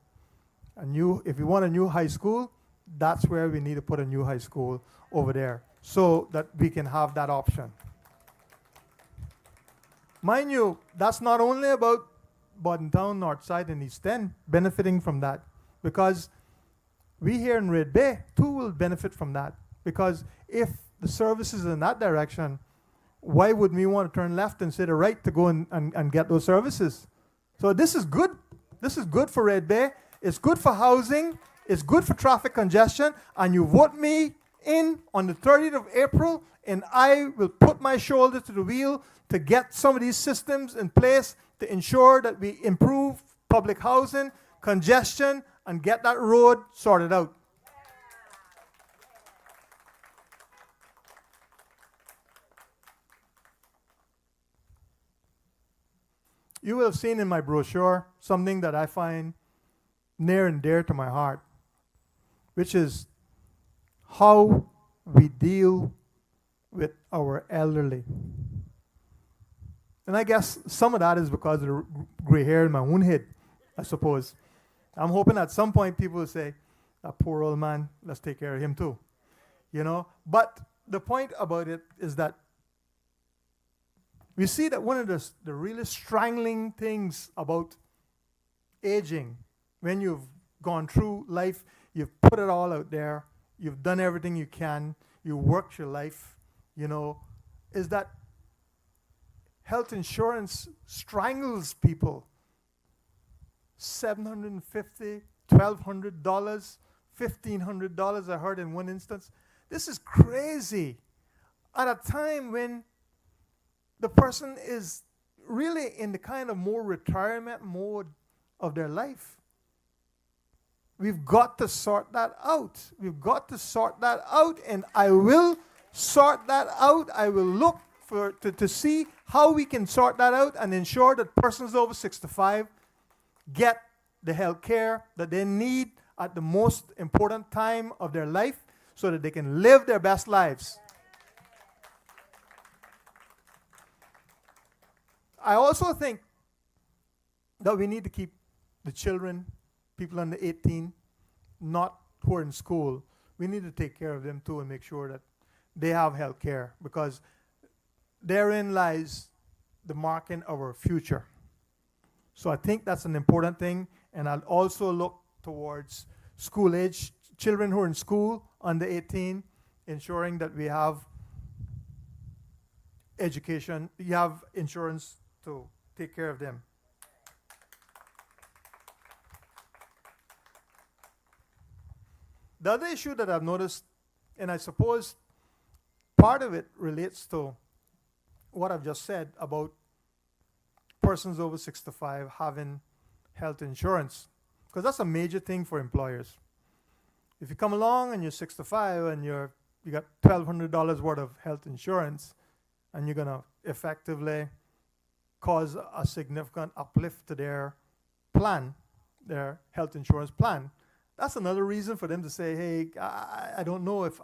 if we want a new high school, that's where we need to put a new high school over there so that we can have that option. Mind you, that's not only about Bordentown, Northside, and East End benefiting from that, because we here in Red Bay too will benefit from that. Because if the service is in that direction, why would we want to turn left instead of right to go and get those services? So this is good. This is good for Red Bay. It's good for housing. It's good for traffic congestion. And you vote me in on the 30th of April, and I will put my shoulder to the wheel to get some of these systems in place to ensure that we improve public housing, congestion, and get that road sorted out. You will have seen in my brochure something that I find near and dear to my heart, which is how we deal with our elderly. And I guess some of that is because of the gray hair in my own head, I suppose. I'm hoping at some point people will say, that poor old man, let's take care of him too. You know? But the point about it is that we see that one of the really strangling things about aging, when you've gone through life, you've put it all out there, you've done everything you can, you worked your life, you know, is that health insurance strangles people. $750, $1,200, $1,500, I heard in one instance. This is crazy. At a time when the person is really in the kind of more retirement mode of their life. We've got to sort that out. We've got to sort that out, and I will sort that out. I will look to see how we can sort that out and ensure that persons over 65 get the health care that they need at the most important time of their life so that they can live their best lives. I also think that we need to keep the children, people under 18, not who are in school. We need to take care of them too and make sure that they have health care, because therein lies the marking of our future. So I think that's an important thing, and I'll also look towards school-age children who are in school under 18, ensuring that we have education, you have insurance to take care of them. The other issue that I've noticed, and I suppose part of it relates to what I've just said about persons over 65 having health insurance, because that's a major thing for employers. If you come along and you're 65 and you got $1,200 worth of health insurance, and you're going to effectively cause a significant uplift to their plan, their health insurance plan, that's another reason for them to say, hey, I don't know if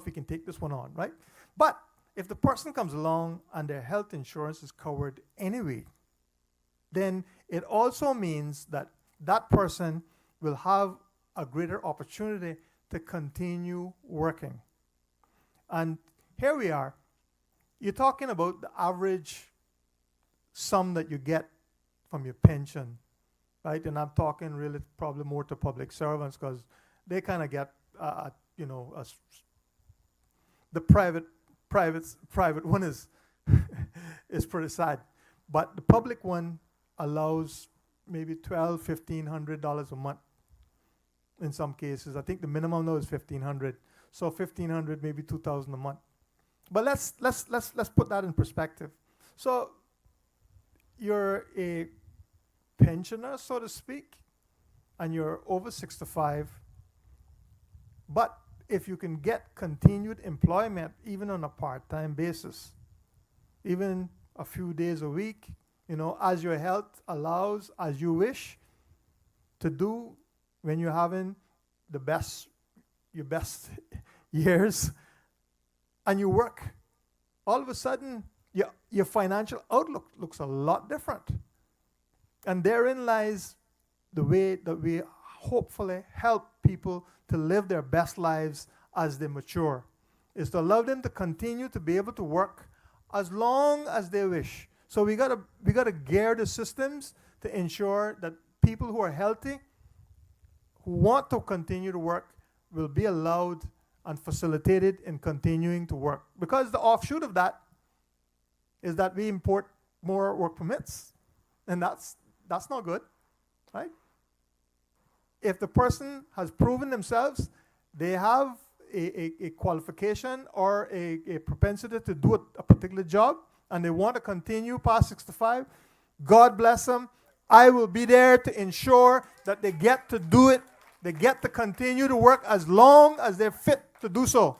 we can take this one on, right? But if the person comes along and their health insurance is covered anyway, then it also means that that person will have a greater opportunity to continue working. And here we are. You're talking about the average sum that you get from your pension, right? And I'm talking really probably more to public servants, because they kind of get, the private one is is pretty sad, but the public one allows maybe $1,200, $1,500 a month. In some cases, I think the minimum now is $1,500. So $1,500, maybe $2,000 a month. But let's put that in perspective. So you're a pensioner, so to speak, and you're over 65. But if you can get continued employment, even on a part-time basis, even a few days a week, as your health allows, as you wish to do when you're having your best years, and you work, all of a sudden your financial outlook looks a lot different. And therein lies the way that we hopefully help people to live their best lives as they mature, is to allow them to continue to be able to work as long as they wish. So we gotta gear the systems to ensure that people who are healthy, who want to continue to work, will be allowed and facilitated in continuing to work. Because the offshoot of that is that we import more work permits, and that's not good, right? If the person has proven themselves, they have a qualification or a propensity to do a particular job, and they want to continue past 65, God bless them. I will be there to ensure that they get to do it. They get to continue to work as long as they're fit to do so.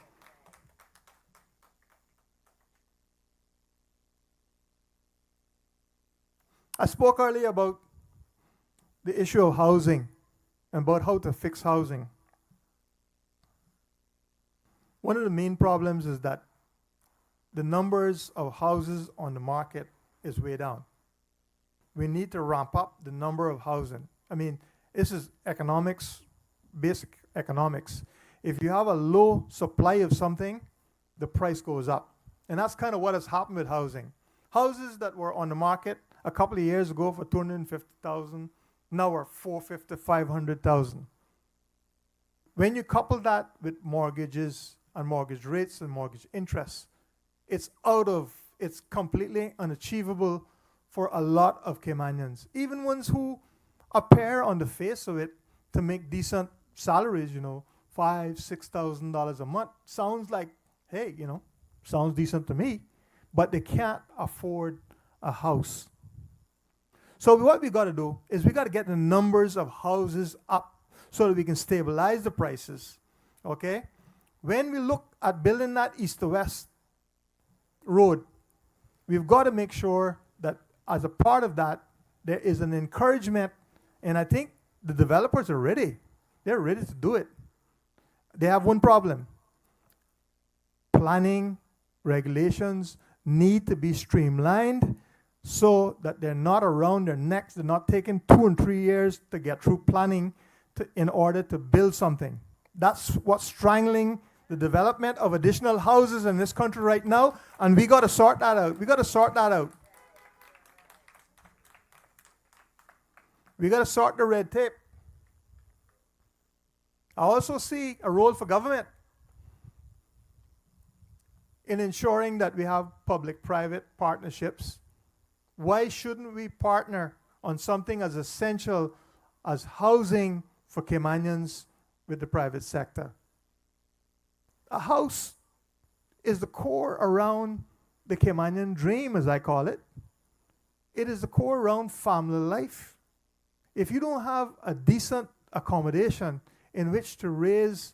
I spoke earlier about the issue of housing and about how to fix housing. One of the main problems is that the numbers of houses on the market is way down. We need to ramp up the number of housing. I mean, this is economics, basic economics. If you have a low supply of something, the price goes up. And that's kind of what has happened with housing. Houses that were on the market a couple of years ago for $250,000 now are $450,000, $500,000. When you couple that with mortgages and mortgage rates and mortgage interest, it's completely unachievable for a lot of Caymanians, even ones who appear on the face of it to make decent salaries, $5,000, $6,000 a month. Sounds like, hey, sounds decent to me, but they can't afford a house. So what we got to do is we got to get the numbers of houses up so that we can stabilize the prices, okay? When we look at building that east to west road, we've got to make sure that as a part of that, there is an encouragement, and I think the developers are ready. They're ready to do it. They have one problem. Planning regulations need to be streamlined so that they're not around their necks. They're not taking 2 and 3 years to get through planning in order to build something. That's what's strangling the development of additional houses in this country right now, and we got to sort that out. We got to sort that out. We got to sort the red tape. I also see a role for government in ensuring that we have public-private partnerships. Why shouldn't we partner on something as essential as housing for Caymanians with the private sector? A house is the core around the Caymanian dream, as I call it. It is the core around family life. If you don't have a decent accommodation in which to raise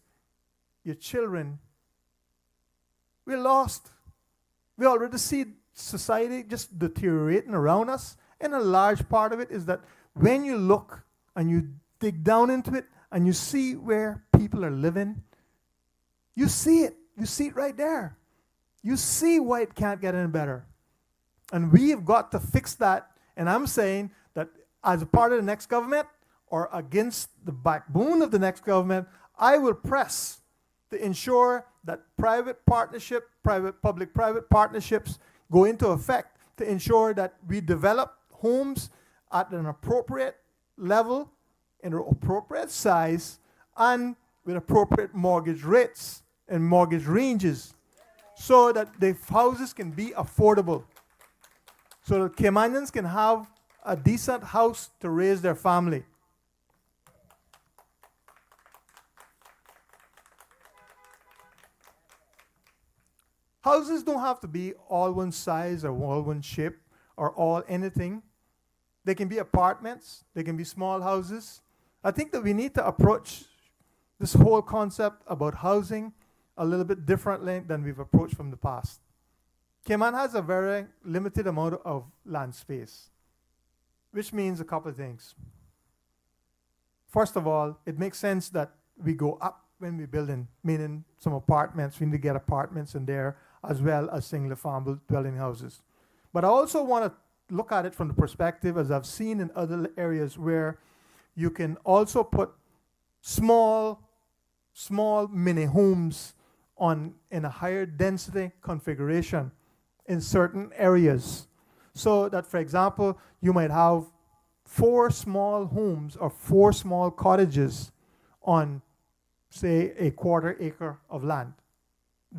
your children, we're lost. We already see society just deteriorating around us, and a large part of it is that when you look and you dig down into it and you see where people are living, you see it. You see it right there. You see why it can't get any better. And we have got to fix that. And I'm saying that as a part of the next government or against the backbone of the next government, I will press to ensure that public-private partnerships go into effect to ensure that we develop homes at an appropriate level, in an appropriate size, and with appropriate mortgage rates and mortgage ranges so that the houses can be affordable, so that Caymanians can have a decent house to raise their family. Houses don't have to be all one size or all one shape or all anything. They can be apartments. They can be small houses. I think that we need to approach this whole concept about housing a little bit differently than we've approached from the past. Cayman has a very limited amount of land space, which means a couple of things. First of all, it makes sense that we go up when we build in, meaning some apartments. We need to get apartments in there as well as single-family dwelling houses. But I also want to look at it from the perspective, as I've seen in other areas, where you can also put small, small mini homes in a higher density configuration in certain areas. So that, for example, you might have 4 small homes or 4 small cottages on, say, a quarter acre of land,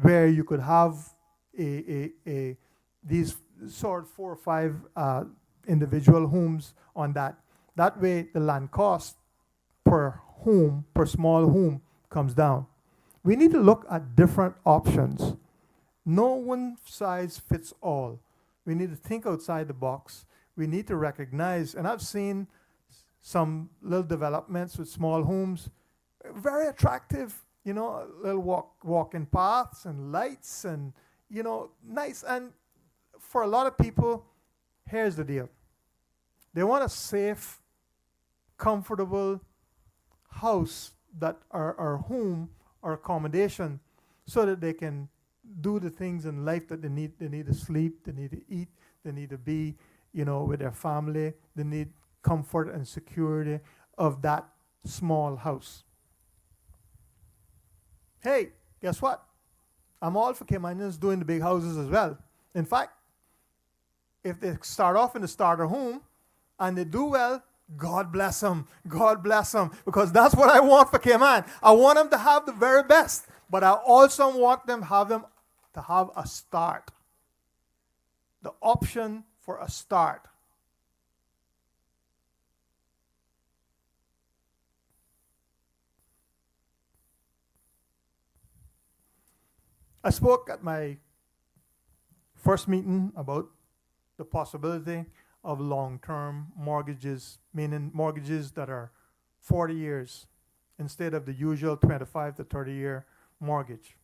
where you could have these sort of 4 or 5 individual homes on that. That way, the land cost per home, per small home, comes down. We need to look at different options. No one size fits all. We need to think outside the box. We need to recognize, and I've seen some little developments with small homes, very attractive, little walking paths and lights and, nice. And for a lot of people, here's the deal. They want a safe, comfortable house that are home or accommodation so that they can do the things in life that they need. They need to sleep, they need to eat, they need to be, with their family. They need comfort and security of that small house. Hey, guess what? I'm all for Caymanians doing the big houses as well. In fact, if they start off in the starter home and they do well, God bless them. God bless them. Because that's what I want for Cayman. I want them to have the very best. But I also want them to have a start. The option for a start. I spoke at my first meeting about the possibility of long-term mortgages, meaning mortgages that are 40 years instead of the usual 25 to 30-year mortgage.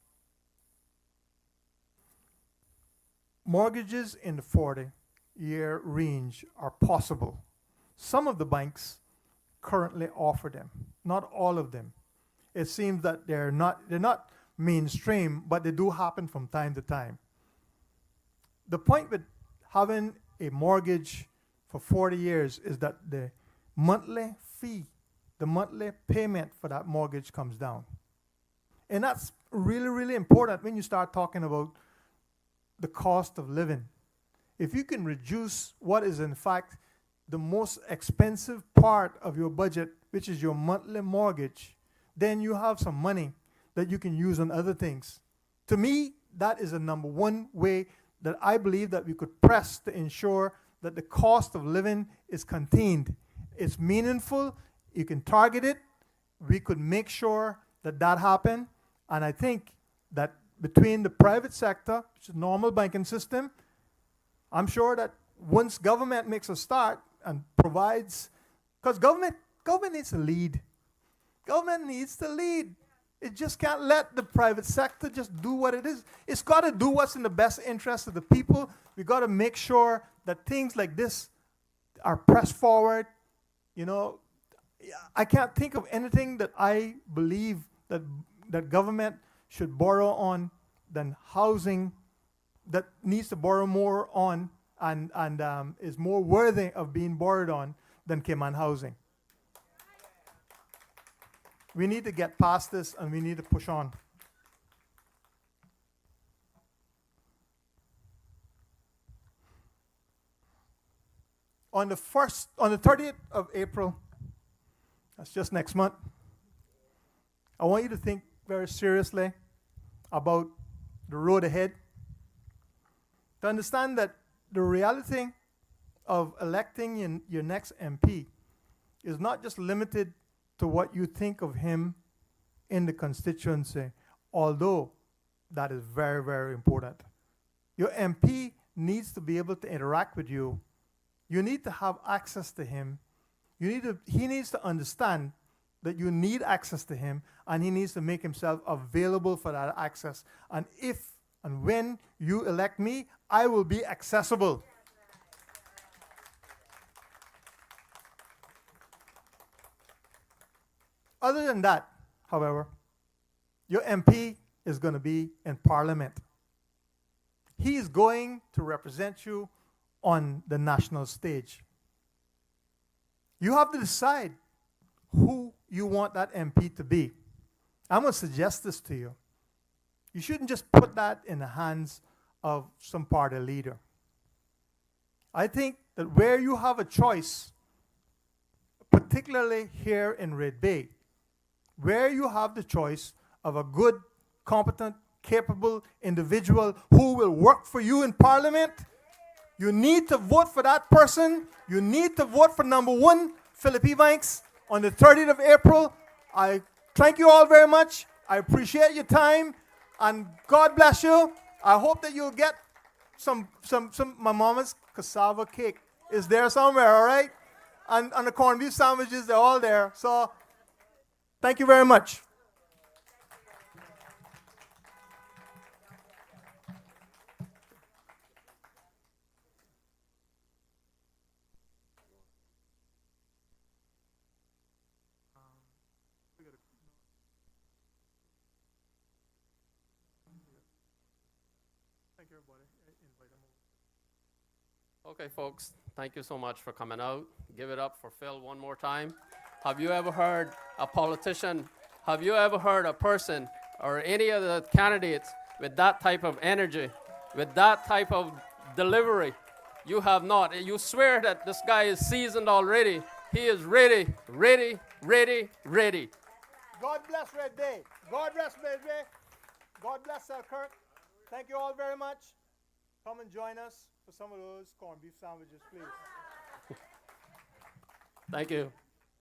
Mortgages in the 40-year range are possible. Some of the banks currently offer them, not all of them. It seems that they're not mainstream, but they do happen from time to time. The point with having a mortgage for 40 years is that the monthly fee, the monthly payment for that mortgage comes down. And that's really, really important when you start talking about the cost of living. If you can reduce what is in fact the most expensive part of your budget, which is your monthly mortgage, then you have some money that you can use on other things. To me, that is the number one way that I believe that we could press to ensure that the cost of living is contained. It's meaningful. You can target it. We could make sure that that happen. And I think that between the private sector, which is a normal banking system, I'm sure that once government makes a start and provides, because government needs to lead. Government needs to lead. It just can't let the private sector just do what it is. It's got to do what's in the best interest of the people. We got to make sure that things like this are pressed forward. I can't think of anything that I believe that government should borrow on than housing, that needs to borrow more on and is more worthy of being borrowed on than Cayman housing. We need to get past this and we need to push on. On the 30th of April, that's just next month, I want you to think very seriously about the road ahead. To understand that the reality of electing your next MP is not just limited to what you think of him in the constituency, although that is very, very important. Your MP needs to be able to interact with you. You need to have access to him. He needs to understand that you need access to him, and he needs to make himself available for that access. And if and when you elect me, I will be accessible. Other than that, however, your MP is going to be in Parliament. He is going to represent you on the national stage. You have to decide who you want that MP to be, I'm going to suggest this to you. You shouldn't just put that in the hands of some party leader. I think that where you have a choice, particularly here in Red Bay, where you have the choice of a good, competent, capable individual who will work for you in Parliament, you need to vote for that person. You need to vote for number 1, Phillip Ebanks, on the 30th of April. I thank you all very much. I appreciate your time, and God bless you. I hope that you'll get some my mama's cassava cake is there somewhere, all right? And the corned beef sandwiches, they're all there. So thank you very much. Okay, folks, thank you so much for coming out. Give it up for Phil one more time. Have you ever heard a politician, have you ever heard a person or any of the candidates with that type of energy, with that type of delivery? You have not. You swear that this guy is seasoned already. He is ready, ready, ready, ready. God bless Red Bay. God bless Red Bay. God bless Selkirk. Thank you all very much. Come and join us for some of those corned beef sandwiches, please. Thank you.